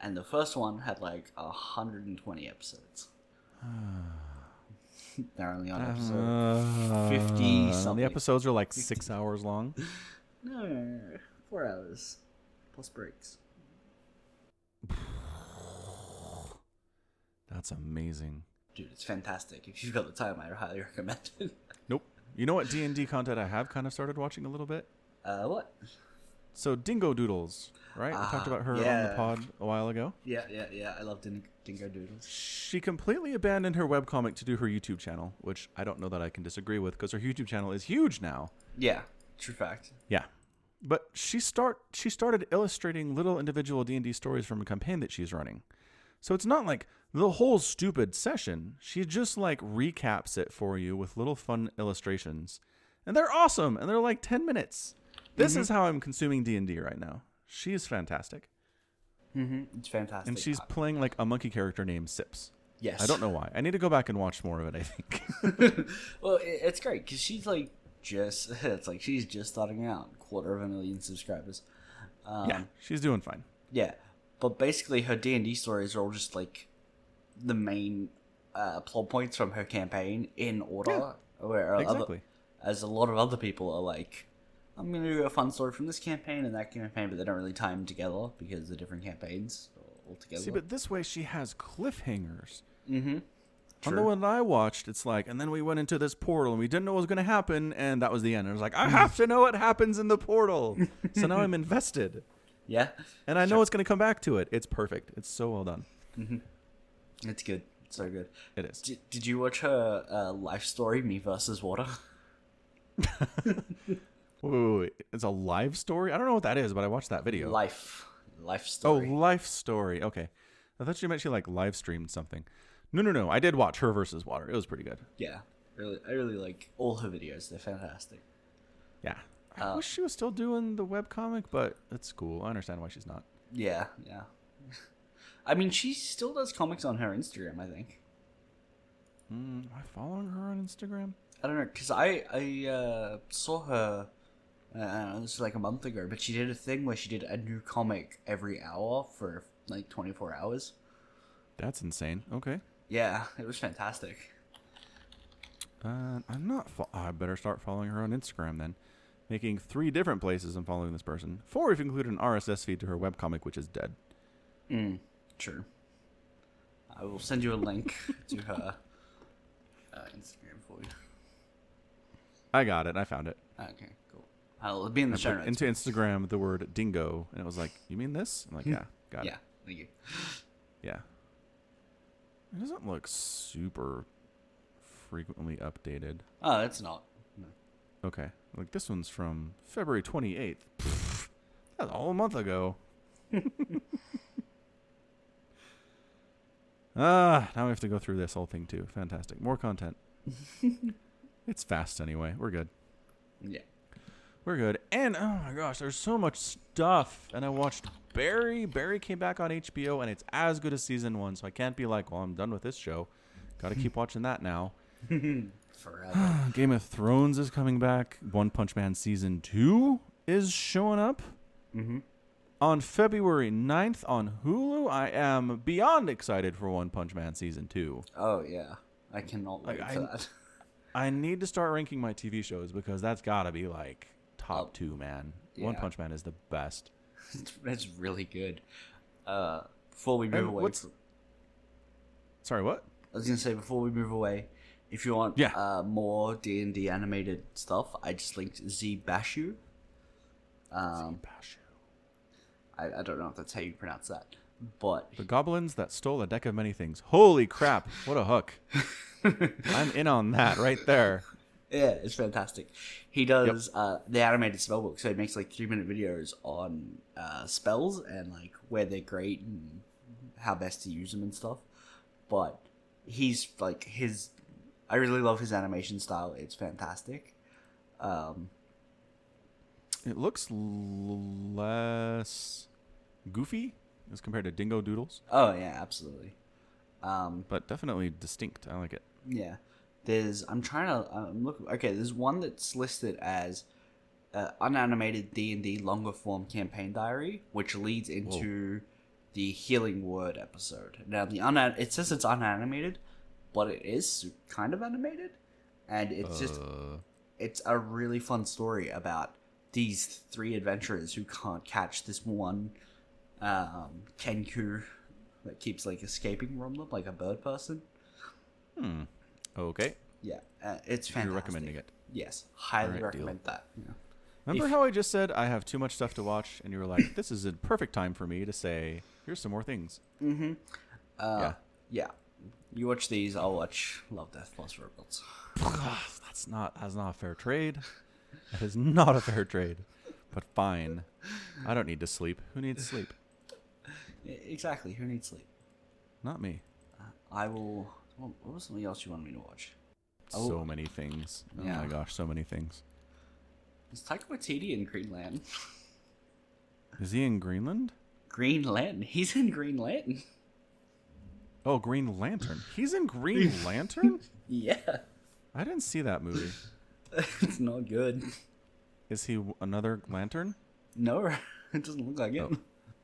and the first one had like 120 episodes. They're only on episode 50 something. The episodes are like 6 hours long. No, 4 hours plus breaks. That's amazing. Dude, it's fantastic. If you've got the time, I highly recommend it. Nope. You know what D&D content I have kind of started watching a little bit? What? So Dingo Doodles, right? We talked about her on the pod a while ago. Yeah. I love Dingo Doodles. She completely abandoned her webcomic to do her YouTube channel, which I don't know that I can disagree with because her YouTube channel is huge now. Yeah, true fact. Yeah. But she started illustrating little individual D&D stories from a campaign that she's running. So it's not like the whole stupid session. She just like recaps it for you with little fun illustrations. And they're awesome. And they're like 10 minutes. This is how I'm consuming D&D right now. She is fantastic. It's fantastic. And she's playing like a monkey character named Sips. Yes. I don't know why. I need to go back and watch more of it, I think. Well, it's great because she's like she's just starting out, 250,000 subscribers. Yeah, she's doing fine. Yeah, but basically her D&D stories are all just like the main plot points from her campaign in order. Yeah, where exactly. As a lot of other people are like, I'm going to do a fun story from this campaign and that campaign, but they don't really tie them together because they're different campaigns altogether. See, but this way she has cliffhangers. Mm-hmm. On the one I watched, it's like, and then we went into this portal and we didn't know what was going to happen, and that was the end. I was like, I have to know what happens in the portal. So now I'm invested. Yeah. And I know it's going to come back to it. It's perfect. It's so well done. Mm-hmm. It's good. It's so good. It is. Did you watch her life story, Me versus Water? Wait. It's a live story? I don't know what that is, but I watched that video. Life story. Oh, life story. Okay. I thought you meant she like live streamed something. No. I did watch Her versus Water. It was pretty good. Yeah. I really like all her videos. They're fantastic. Yeah. I wish she was still doing the webcomic, but it's cool. I understand why she's not. Yeah. I mean, she still does comics on her Instagram, I think. Am I following her on Instagram? I don't know, because I saw her, this was like a month ago, but she did a thing where she did a new comic every hour for like 24 hours. That's insane. Okay. Yeah, it was fantastic. I'm not. I better start following her on Instagram then. Making 3 different places I'm following this person. 4 if you include an RSS feed to her webcomic, which is dead. True. I will send you a link to her Instagram for you. I got it. I found it. Okay, cool. I'll be in the show notes. Into Instagram the word dingo, and it was like, you mean this? I'm like, yeah, got it. Yeah, thank you. Yeah. It doesn't look super frequently updated. Oh, it's not. No. Okay. Like this one's from February 28th. Pfft, that was all a month ago. Now we have to go through this whole thing too. Fantastic. More content. It's fast anyway. We're good. Yeah. We're good. And oh my gosh, there's so much stuff. And I watched Barry. Barry came back on HBO, and it's as good as season 1. So I can't be like, well, I'm done with this show. Got to keep watching that now. Forever. Game of Thrones is coming back. One Punch Man season 2 is showing up. On February 9th on Hulu. I am beyond excited for One Punch Man season 2. Oh yeah, I cannot wait for that. I need to start ranking my TV shows because that's got to be like top 2, man. Yeah. One Punch Man is the best. It's really good. Before we move away, Sorry, what? I was gonna say before we move away, if you want more D&D animated stuff, I just linked Z Bashu. I don't know if that's how you pronounce that, but The Goblins That Stole a Deck of Many Things. Holy crap! What a hook! I'm in on that right there. Yeah, it's fantastic. He does the animated spell book, so he makes like 3-minute videos on spells and like where they're great and how best to use them and stuff. But he's like I really love his animation style. It's fantastic. It looks less goofy as compared to Dingo Doodles. Oh yeah, absolutely. But definitely distinct. I like it. Yeah. I'm looking. Okay, there's one that's listed as unanimated D&D longer form campaign diary, which leads into the Healing Word episode. Now it says it's unanimated, but it is kind of animated, and it's a really fun story about these 3 adventurers who can't catch this one Kenku that keeps like escaping from them, like a bird person. Okay. Yeah, it's fantastic. You're recommending it? Yes, highly recommend that. Yeah. Remember how I just said I have too much stuff to watch, and you were like, "This is a perfect time for me to say, here's some more things." Yeah. You watch these, I'll watch Love, Death Plus Robots. That's not a fair trade. That is not a fair trade. But fine. I don't need to sleep. Who needs sleep? Exactly. Who needs sleep? Not me. I will. What was something else you wanted me to watch? So many things. Oh my gosh, so many things. Is Taika Waititi in Green Lantern? Is he in Greenland? Green Lantern? He's in Green Lantern. Oh, Green Lantern. He's in Green Lantern? Yeah. I didn't see that movie. It's not good. Is he another lantern? No, it doesn't look like it. Oh.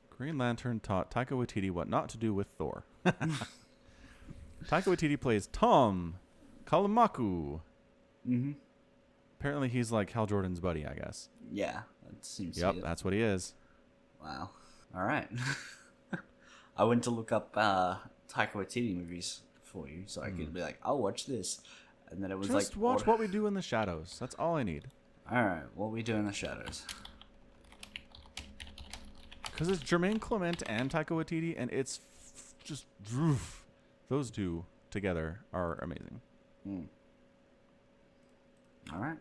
Green Lantern taught Taika Waititi what not to do with Thor. Taika Waititi plays Tom Kalamaku. Mm-hmm. Apparently he's like Hal Jordan's buddy, I guess. Yeah, that seems Yep, to be it. that's what he is. Wow. All right. I went to look up Taika Waititi movies for you, so I could be like, I'll watch this. And then it was Just watch What We Do in the Shadows. That's all I need. All right, What We Do in the Shadows. Because it's Jermaine Clement and Taika Waititi, and it's just... Those two together are amazing. All right.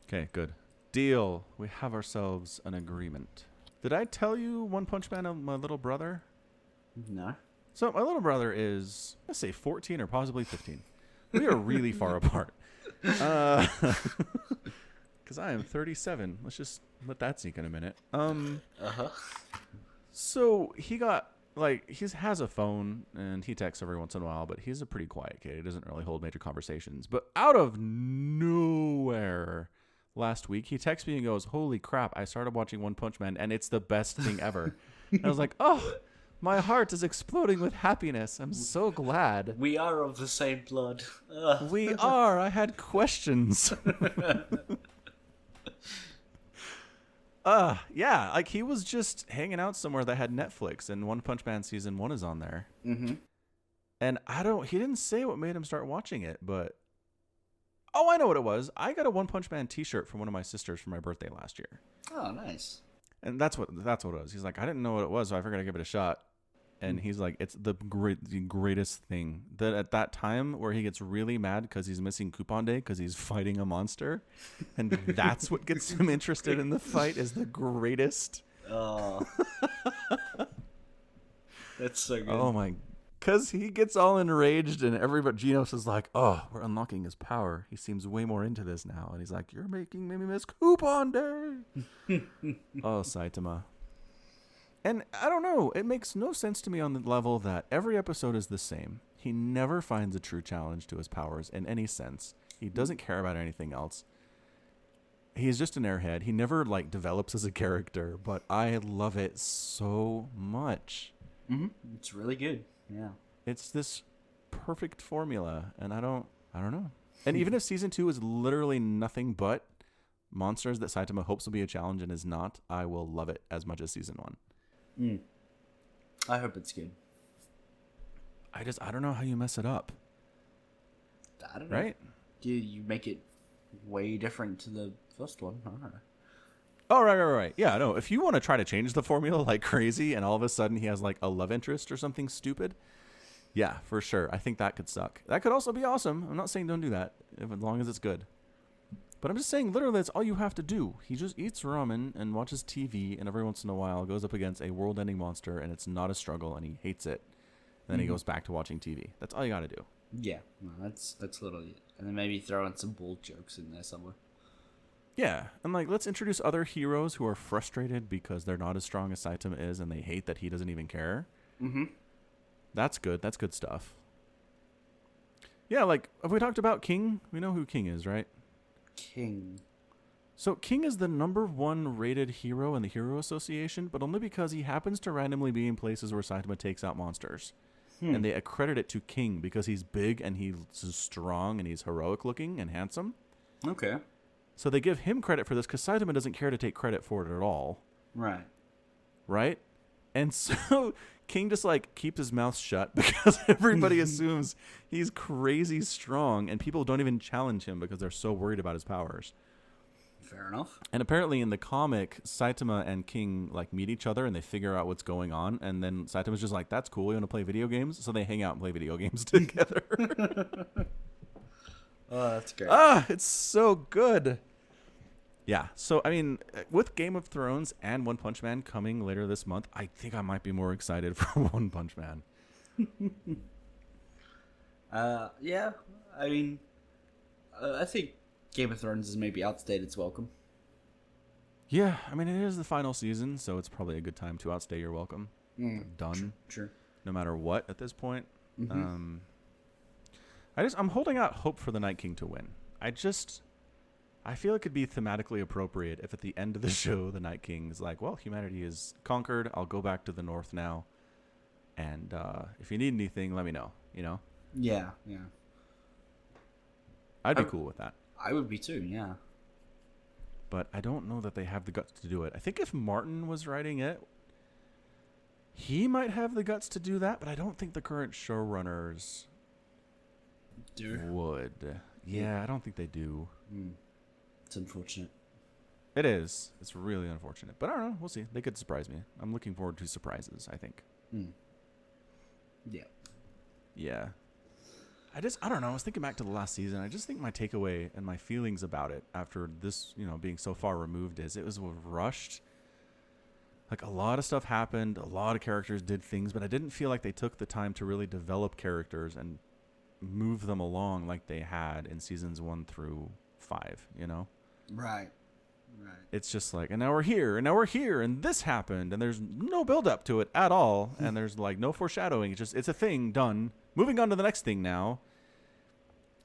Okay, good. Deal. We have ourselves an agreement. Did I tell you One Punch Man and my little brother? No. So my little brother is, let's say, 14 or possibly 15. We are really far apart. Because I am 37. Let's just let that sink in a minute. So he got, like, he has a phone and he texts every once in a while, but he's a pretty quiet kid. He doesn't really hold major conversations. But out of nowhere, last week, he texts me and goes, "Holy crap, I started watching One Punch Man and it's the best thing ever." And I was like, oh, my heart is exploding with happiness. I'm so glad. We are of the same blood. We are. I had questions. Yeah, like he was just hanging out somewhere that had Netflix, and One Punch Man season 1 is on there. Mm-hmm. And he didn't say what made him start watching it, but oh, I know what it was. I got a One Punch Man t-shirt from one of my sisters for my birthday last year. Oh, nice. And that's what it was. He's like, I didn't know what it was, so I figured I'd give it a shot. And he's like, it's the greatest thing. That at that time where he gets really mad because he's missing Coupon Day because he's fighting a monster, and that's what gets him interested in the fight, is the greatest. Oh, that's so good. Oh my, because he gets all enraged, and everybody, Genos is like, oh, we're unlocking his power. He seems way more into this now, and he's like, you're making me miss Coupon Day. Oh, Saitama. And I don't know, it makes no sense to me on the level that every episode is the same. He never finds a true challenge to his powers in any sense. He doesn't care about anything else. He's just an airhead. He never, like, develops as a character, but I love it so much. Mm-hmm. It's really good. Yeah. It's this perfect formula, and I don't know. And even if season 2 is literally nothing but monsters that Saitama hopes will be a challenge and is not, I will love it as much as season 1. I hope it's good. I don't know how you mess it up. I don't know. Right? You make it way different to the first one. I don't know. Oh, right. Yeah, no. If you want to try to change the formula like crazy and all of a sudden he has like a love interest or something stupid, yeah, for sure. I think that could suck. That could also be awesome. I'm not saying don't do that, as long as it's good. But I'm just saying, literally, that's all you have to do. He just eats ramen and watches TV, and every once in a while goes up against a world-ending monster, and it's not a struggle, and he hates it. And then he goes back to watching TV. That's all you got to do. Yeah, no, that's literally it. And then maybe throw in some bull jokes in there somewhere. Yeah, and like, let's introduce other heroes who are frustrated because they're not as strong as Saitama is, and they hate that he doesn't even care. Mm-hmm. That's good. That's good stuff. Yeah, like, have we talked about King? We know who King is, right? King. So King is the #1 rated hero in the Hero Association, but only because he happens to randomly be in places where Saitama takes out monsters. And they accredit it to King because he's big and he's strong and he's heroic looking and handsome. Okay. So they give him credit for this because Saitama doesn't care to take credit for it at all. Right. Right? And so King just like keeps his mouth shut because everybody assumes he's crazy strong and people don't even challenge him because they're so worried about his powers. Fair enough. And apparently in the comic, Saitama and King like meet each other and they figure out what's going on. And then Saitama's just like, that's cool. You want to play video games? So they hang out and play video games together. Oh, that's great. It's so good. Yeah. So, I mean, with Game of Thrones and One Punch Man coming later this month, I think I might be more excited for One Punch Man. Yeah. I mean, I think Game of Thrones has maybe outstayed its welcome. Yeah, I mean, it is the final season, so it's probably a good time to outstay your welcome. Done. Sure. No matter what at this point. Mm-hmm. I'm holding out hope for the Night King to win. I feel it could be thematically appropriate if at the end of the show the Night King is like, well, humanity is conquered. I'll go back to the north now. And if you need anything, let me know, you know? Yeah. I'd be cool with that. I would be too, yeah. But I don't know that they have the guts to do it. I think if Martin was writing it, he might have the guts to do that, but I don't think the current showrunners would. Yeah, I don't think they do. It's unfortunate. It is. It's really unfortunate. But I don't know. We'll see. They could surprise me. I'm looking forward to surprises, I think. Yeah. Yeah. I don't know. I was thinking back to the last season. I just think my takeaway and my feelings about it after this, being so far removed is it was rushed. Like, a lot of stuff happened. A lot of characters did things, but I didn't feel like they took the time to really develop characters and move them along like they had in seasons 1 through 5, Right. It's just like, and now we're here, and this happened, and there's no build up to it at all, and there's like no foreshadowing. It's a thing done. Moving on to the next thing now.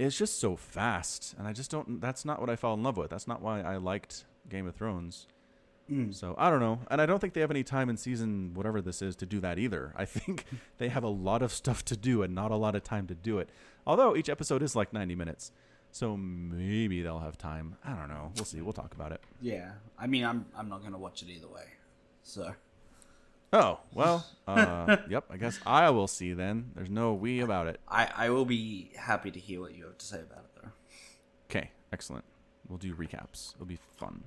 It's just so fast, and I just don't. That's not what I fell in love with. That's not why I liked Game of Thrones. So I don't know, and I don't think they have any time in season whatever this is to do that either. I think they have a lot of stuff to do and not a lot of time to do it. Although each episode is like 90 minutes. So maybe they'll have time. I don't know. We'll see. We'll talk about it. Yeah. I mean, I'm not going to watch it either way. So. Oh, well, yep. I guess I will see then. There's no we about it. I will be happy to hear what you have to say about it, though. Okay. Excellent. We'll do recaps. It'll be fun.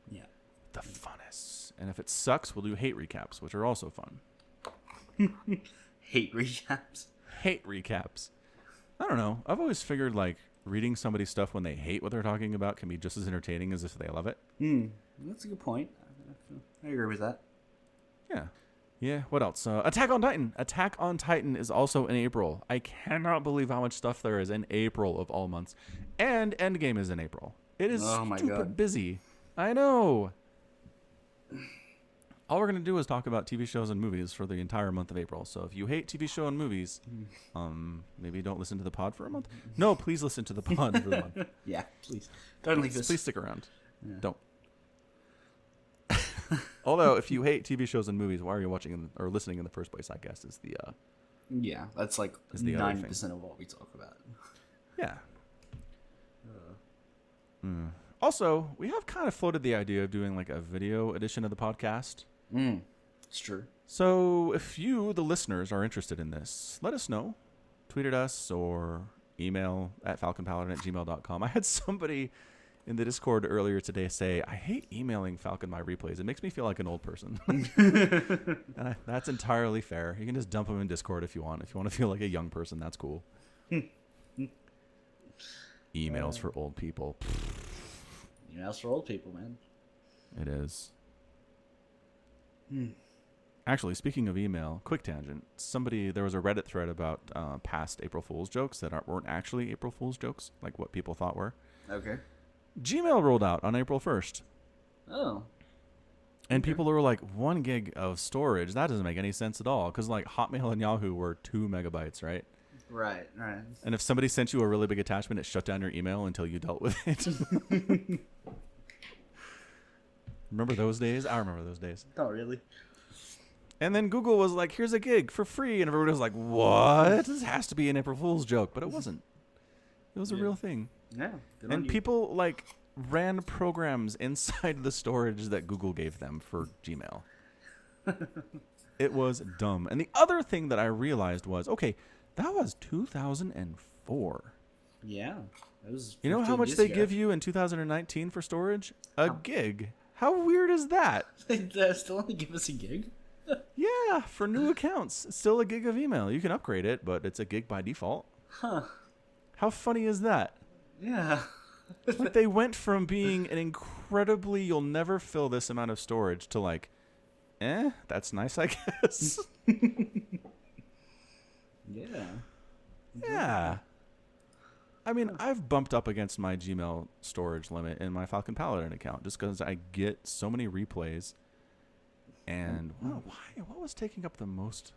Yeah. The funnest. And if it sucks, we'll do hate recaps, which are also fun. Hate recaps? Hate recaps. I don't know. I've always figured, like, reading somebody's stuff when they hate what they're talking about can be just as entertaining as if they love it. That's a good point. I agree with that. Yeah. Yeah. What else? Attack on Titan. Attack on Titan is also in April. I cannot believe how much stuff there is in April of all months. And Endgame is in April. It is stupid busy. I know. All we're going to do is talk about TV shows and movies for the entire month of April. So if you hate TV show and movies, maybe don't listen to the pod for a month. No, please listen to the pod for the month. Yeah, please. Don't leave us. Please stick around. Yeah. Don't. Although, if you hate TV shows and movies, why are you watching or listening in the first place, I guess, is the... yeah, that's like 90% of what we talk about. Yeah. Also, we have kind of floated the idea of doing like a video edition of the podcast. It's true. So if you, the listeners, are interested in this, let us know. Tweet at us or email at falconpaladin@gmail.com. I had somebody in the Discord earlier today say, I hate emailing Falcon my replays. It makes me feel like an old person. And that's entirely fair. You can just dump them in Discord if you want. If you want to feel like a young person, that's cool. Emails for old people. Emails for old people, man. It is. Actually, speaking of email, quick tangent. There was a Reddit thread about past April Fool's jokes that weren't actually April Fool's jokes, like what people thought were. Okay. Gmail rolled out on April 1st. Oh. And people were like, 1 gig of storage? That doesn't make any sense at all. Because like Hotmail and Yahoo were 2 megabytes, right? Right. And if somebody sent you a really big attachment, it shut down your email until you dealt with it. Remember those days? I remember those days. Not really. And then Google was like, here's a gig for free. And everybody was like, what? This has to be an April Fool's joke. But it wasn't. It was a real thing. Yeah. And people like ran programs inside the storage that Google gave them for Gmail. It was dumb. And the other thing that I realized was, okay, that was 2004. Yeah. It was. You know how much they give you in 2019 for storage? A gig. How weird is that? They still only give us a gig? Yeah, for new accounts. It's still a gig of email. You can upgrade it, but it's a gig by default. Huh. How funny is that? Yeah. Like they went from being an incredibly, you'll never fill this amount of storage to like, that's nice, I guess. Yeah. Yeah. I mean, I've bumped up against my Gmail storage limit in my Falcon Paladin account just because I get so many replays. And what was taking up the most?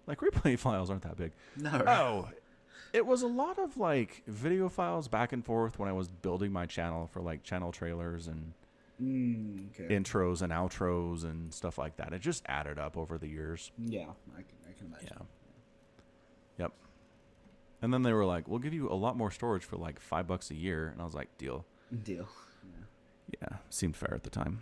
Like, replay files aren't that big. No. Oh, it was a lot of like video files back and forth when I was building my channel for like channel trailers and intros and outros and stuff like that. It just added up over the years. Yeah, I can imagine. Yeah. Yep. And then they were like, "We'll give you a lot more storage for like $5 a year," and I was like, "Deal." Deal. Yeah, seemed fair at the time.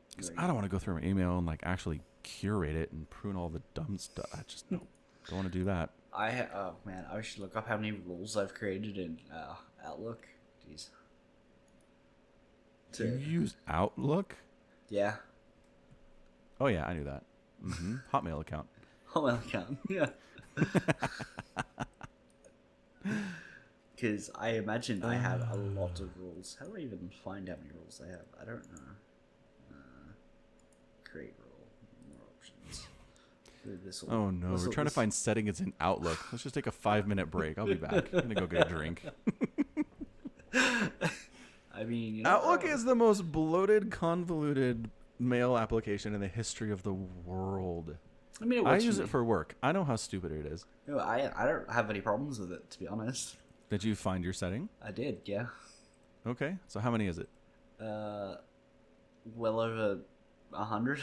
Because Great. I don't want to go through my email and like actually curate it and prune all the dumb stuff. I just don't want to do that. I should look up how many rules I've created in Outlook. Jeez. Do you use Outlook? Yeah. Oh yeah, I knew that. Hotmail account. Hotmail account. Yeah. Because I imagine I have a lot of rules. How do I even find how many rules I have? I don't know. Create rule. More options. Oh no, we're trying to find settings in Outlook. Let's just take a 5-minute break. I'll be back. I'm gonna go get a drink. I mean, Outlook is the most bloated, convoluted mail application in the history of the world. I mean, I use it for work. I know how stupid it is. No, I don't have any problems with it, to be honest. Did you find your setting? I did, yeah. Okay, so how many is it? Well over 100.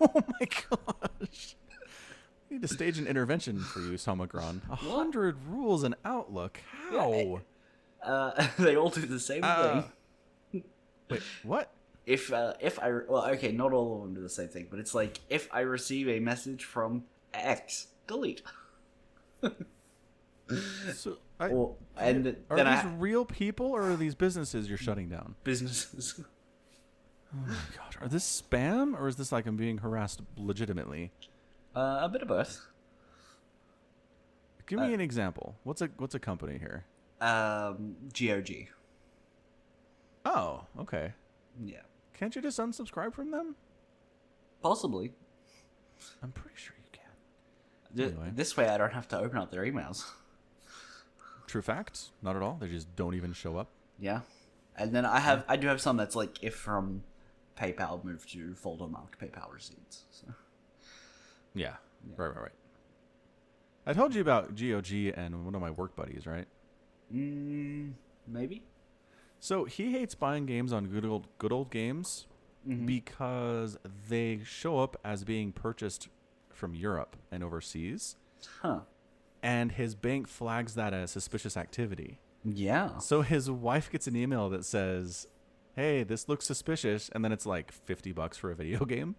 Oh my gosh. We need to stage an intervention for you, Somicron. 100 rules in Outlook. How? They all do the same thing. Wait, what? Okay, not all of them do the same thing, but it's like, if I receive a message from X, delete. So, are these real people or are these businesses you're shutting down? Businesses. Oh my gosh. Are this spam or is this like I'm being harassed legitimately? A bit of both. Give me an example. What's a company here? GOG. Oh, okay. Yeah. Can't you just unsubscribe from them? Possibly. I'm pretty sure you can. Anyway. This way I don't have to open up their emails. True facts? Not at all. They just don't even show up. Yeah. And then I do have some that's like, if from PayPal moved to folder marked PayPal receipts. So. Yeah. Right. I told you about GOG and one of my work buddies, right? Maybe. So he hates buying games on good old games because they show up as being purchased from Europe and overseas. Huh. And his bank flags that as suspicious activity. Yeah. So his wife gets an email that says, "Hey, this looks suspicious," and then it's like $50 for a video game.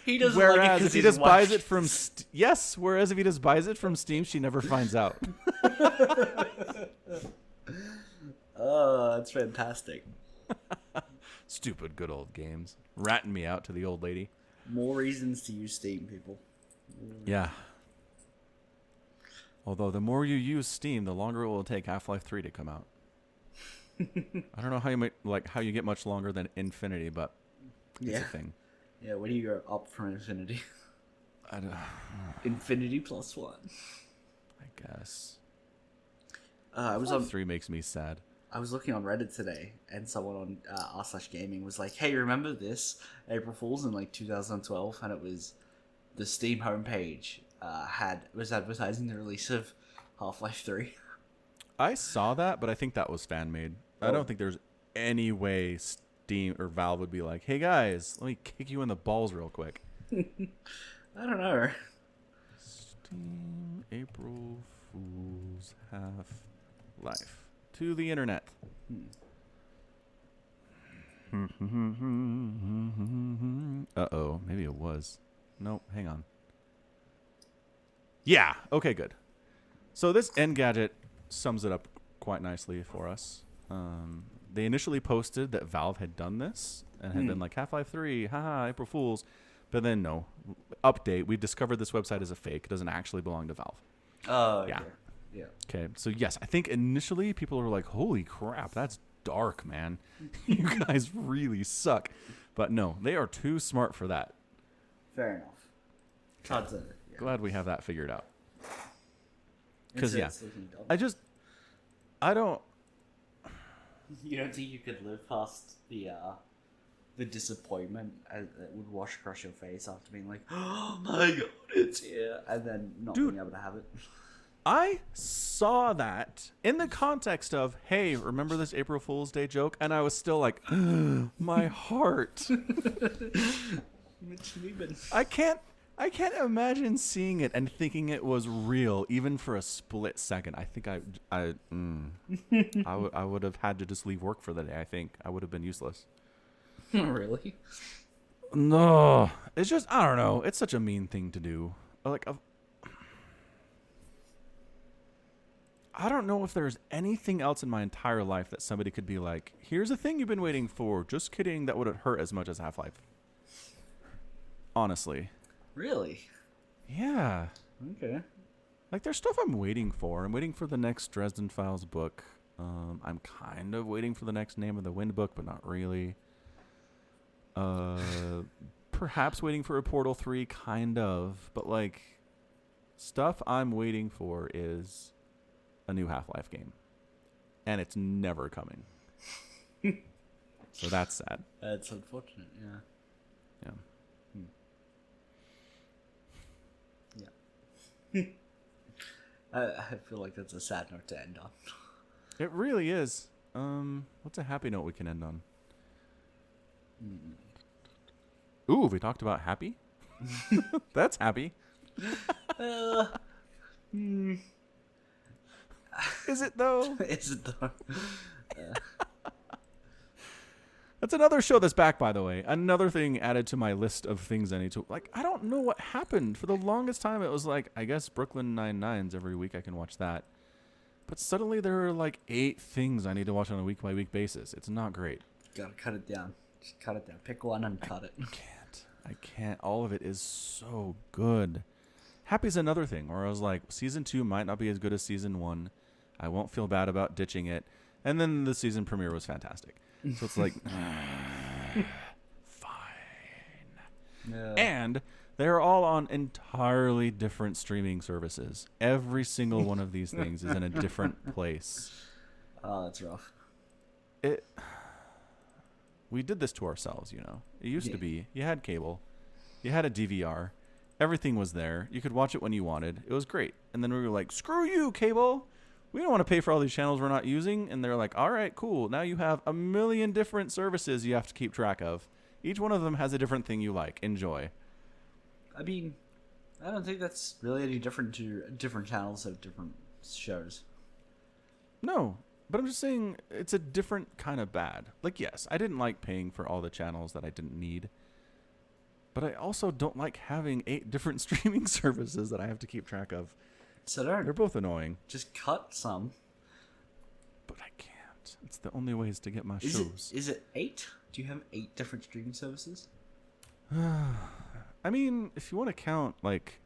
He doesn't. Whereas if he just buys it from whereas if he just buys it from Steam, she never finds out. Oh, that's fantastic. Stupid good old games. Ratting me out to the old lady. More reasons to use Steam, people. Yeah. Although the more you use Steam, the longer it will take Half-Life 3 to come out. I don't know how you get much longer than Infinity, but it's a thing. Yeah, when do you go up from Infinity? I don't. Infinity +1. I guess. I was on 3 makes me sad. I was looking on Reddit today, and someone on r/gaming was like, "Hey, remember this April Fool's in like 2012?" And it was the Steam homepage was advertising the release of Half-Life 3. I saw that, but I think that was fan made. I don't think there's any way Steam or Valve would be like, "Hey guys, let me kick you in the balls real quick." I don't know. Steam April Fool's Half-Life to the internet. Uh-oh, maybe it was. Nope, hang on. Yeah, okay, good. So this Engadget sums it up quite nicely for us. They initially posted that Valve had done this and had been like, Half-Life 3, haha, April Fools. But then, no. Update, we discovered this website is a fake. It doesn't actually belong to Valve. Oh, okay. Yeah. Okay, so yes, I think initially people were like, holy crap, that's dark, man. You guys really suck. But no, they are too smart for that. Fair enough. Glad we have that figured out. Because It's looking dumb. I don't. You don't think you could live past the disappointment that would wash across your face after being like, oh my god, it's here, and then not being able to have it? I saw that in the context of, hey, remember this April Fool's Day joke? And I was still like, my heart. I can't imagine seeing it and thinking it was real, even for a split second. I think I would have had to just leave work for the day. I think I would have been useless. Really? No, it's just, I don't know. It's such a mean thing to do. Like, I don't know if there's anything else in my entire life that somebody could be like, here's a thing you've been waiting for. Just kidding. That wouldn't hurt as much as Half-Life. Honestly. Really? Yeah. Okay. Like, there's stuff I'm waiting for. I'm waiting for the next Dresden Files book. I'm kind of waiting for the next Name of the Wind book, but not really. Perhaps waiting for a Portal 3, kind of. But, like, stuff I'm waiting for is a new Half-Life game. And it's never coming. So that's sad. That's unfortunate, yeah. Yeah. I feel like that's a sad note to end on. It really is. What's a happy note we can end on? Ooh, we talked about happy? That's happy. Is it though? Is it though? That's another show that's back, by the way. Another thing added to my list of things I need to... Like, I don't know what happened. For the longest time, it was like, I guess Brooklyn Nine-Nine's every week I can watch that. But suddenly there are like 8 things I need to watch on a week-by-week basis. It's not great. Gotta cut it down. Just cut it down. Pick one and cut it. I can't. All of it is so good. Happy's another thing where I was like, Season 2 might not be as good as Season 1. I won't feel bad about ditching it. And then the season premiere was fantastic. So it's like, fine. Yeah. And they're all on entirely different streaming services. Every single one of these things is in a different place. Oh, that's rough. We did this to ourselves, you know. It used to be, you had cable, you had a DVR, everything was there. You could watch it when you wanted. It was great. And then we were like, screw you, cable. We don't want to pay for all these channels we're not using. And they're like, all right, cool. Now you have a million different services you have to keep track of. Each one of them has a different thing you like. Enjoy. I mean, I don't think that's really any different to different channels of different shows. No, but I'm just saying it's a different kind of bad. Like, yes, I didn't like paying for all the channels that I didn't need. But I also don't like having 8 different streaming services that I have to keep track of. So they're both annoying. Just cut some. But I can't. It's the only ways to get my shows. Is it 8? Do you have 8 different streaming services? I mean, if you want to count, like,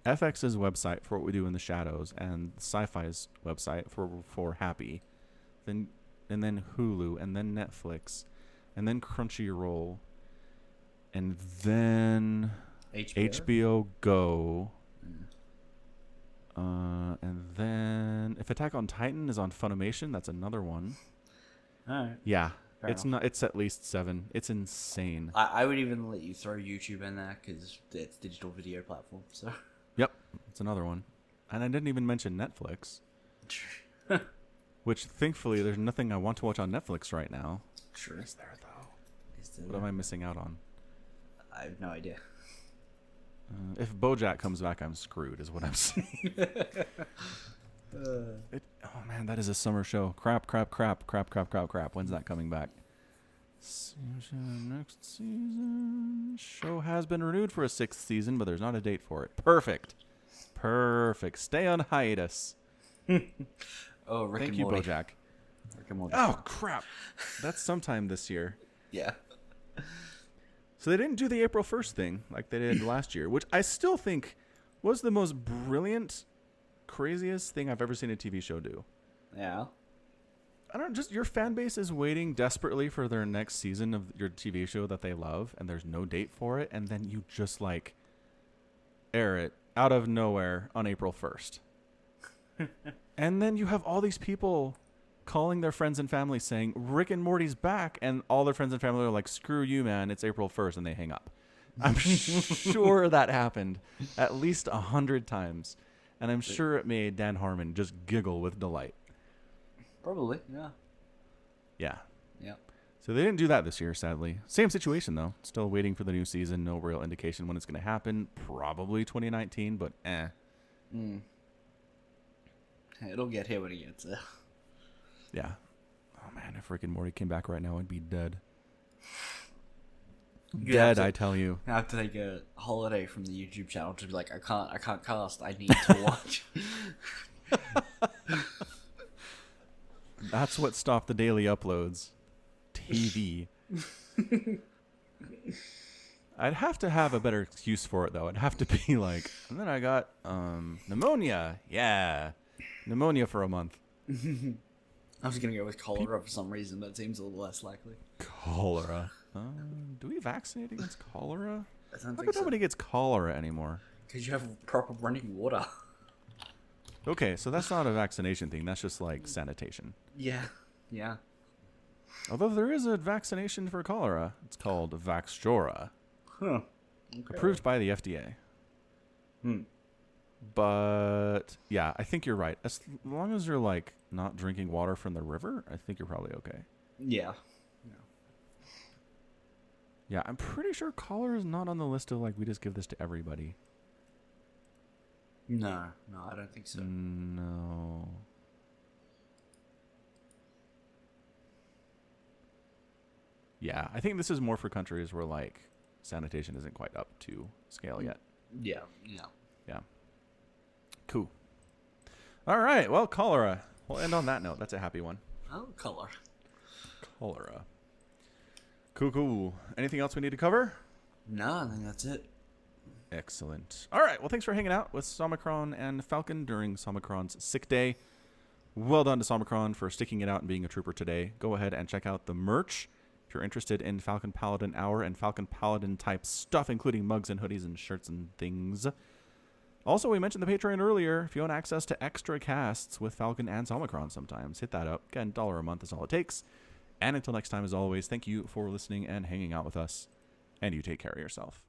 FX's website for What We Do in the Shadows and Sci-Fi's website for Happy, and then Hulu, and then Netflix, and then Crunchyroll, and then HBO Go. And then if Attack on Titan is on Funimation, that's another one. All right. Yeah, Fair enough. not. It's at least 7. It's insane. I would even let you throw YouTube in there because it's a digital video platform. So. Yep, it's another one. And I didn't even mention Netflix, which thankfully there's nothing I want to watch on Netflix right now. Sure. Is there though? What am I missing out on? I have no idea. If BoJack comes back, I'm screwed, is what I'm saying. Oh man, that is a summer show. Crap. When's that coming back? Next season. Show has been renewed for a 6th season, but there's not a date for it. Perfect. Stay on hiatus. Oh, Rick Thank and you, Morty. BoJack. Rick and Morty. Oh crap. That's sometime this year. Yeah. So they didn't do the April 1st thing like they did last year, which I still think was the most brilliant, craziest thing I've ever seen a TV show do. Yeah. Your fan base is waiting desperately for their next season of your TV show that they love, and there's no date for it, and then you just like air it out of nowhere on April 1st. And then you have all these people calling their friends and family saying, Rick and Morty's back. And all their friends and family are like, screw you, man. It's April 1st. And they hang up. I'm sure that happened at least 100 times. And I'm sure it made Dan Harmon just giggle with delight. Probably, yeah. Yeah. Yeah. So they didn't do that this year, sadly. Same situation, though. Still waiting for the new season. No real indication when it's going to happen. Probably 2019, but It'll get here when it gets there. Yeah. Oh, man, if Rick and Morty came back right now, I'd be dead. Dead, I tell you. I have to take a holiday from the YouTube channel to be like, I can't cast. I need to watch. That's what stopped the daily uploads. TV. I'd have to have a better excuse for it, though. It'd have to be like, and then I got pneumonia. Yeah. Pneumonia for a month. I was going to go with cholera for some reason. That seems a little less likely. Cholera. Do we vaccinate against cholera? I don't How think come so. nobody gets cholera anymore? Because you have proper running water. Okay, so that's not a vaccination thing. That's just like sanitation. Yeah. Yeah. Although there is a vaccination for cholera. It's called Vaxjora. Huh. Okay. Approved by the FDA. But yeah, I think you're right. As long as you're like not drinking water from the river, I think you're probably okay. Yeah. Yeah, I'm pretty sure cholera is not on the list of like we just give this to everybody. No, I don't think so. No. Yeah, I think this is more for countries where like sanitation isn't quite up to scale yet. Yeah. Yeah. Cool. All right. Well, cholera. We'll end on that note. That's a happy one. Oh, color. Cholera. Cool. Anything else we need to cover? No, I think that's it. Excellent. All right. Well, thanks for hanging out with Somicron and Falcon during Somicron's sick day. Well done to Somicron for sticking it out and being a trooper today. Go ahead and check out the merch if you're interested in Falcon Paladin Hour and Falcon Paladin type stuff, including mugs and hoodies and shirts and things. Also, we mentioned the Patreon earlier. If you want access to extra casts with Falcon and Somicron sometimes, hit that up. Again, $1 a month is all it takes. And until next time, as always, thank you for listening and hanging out with us. And you take care of yourself.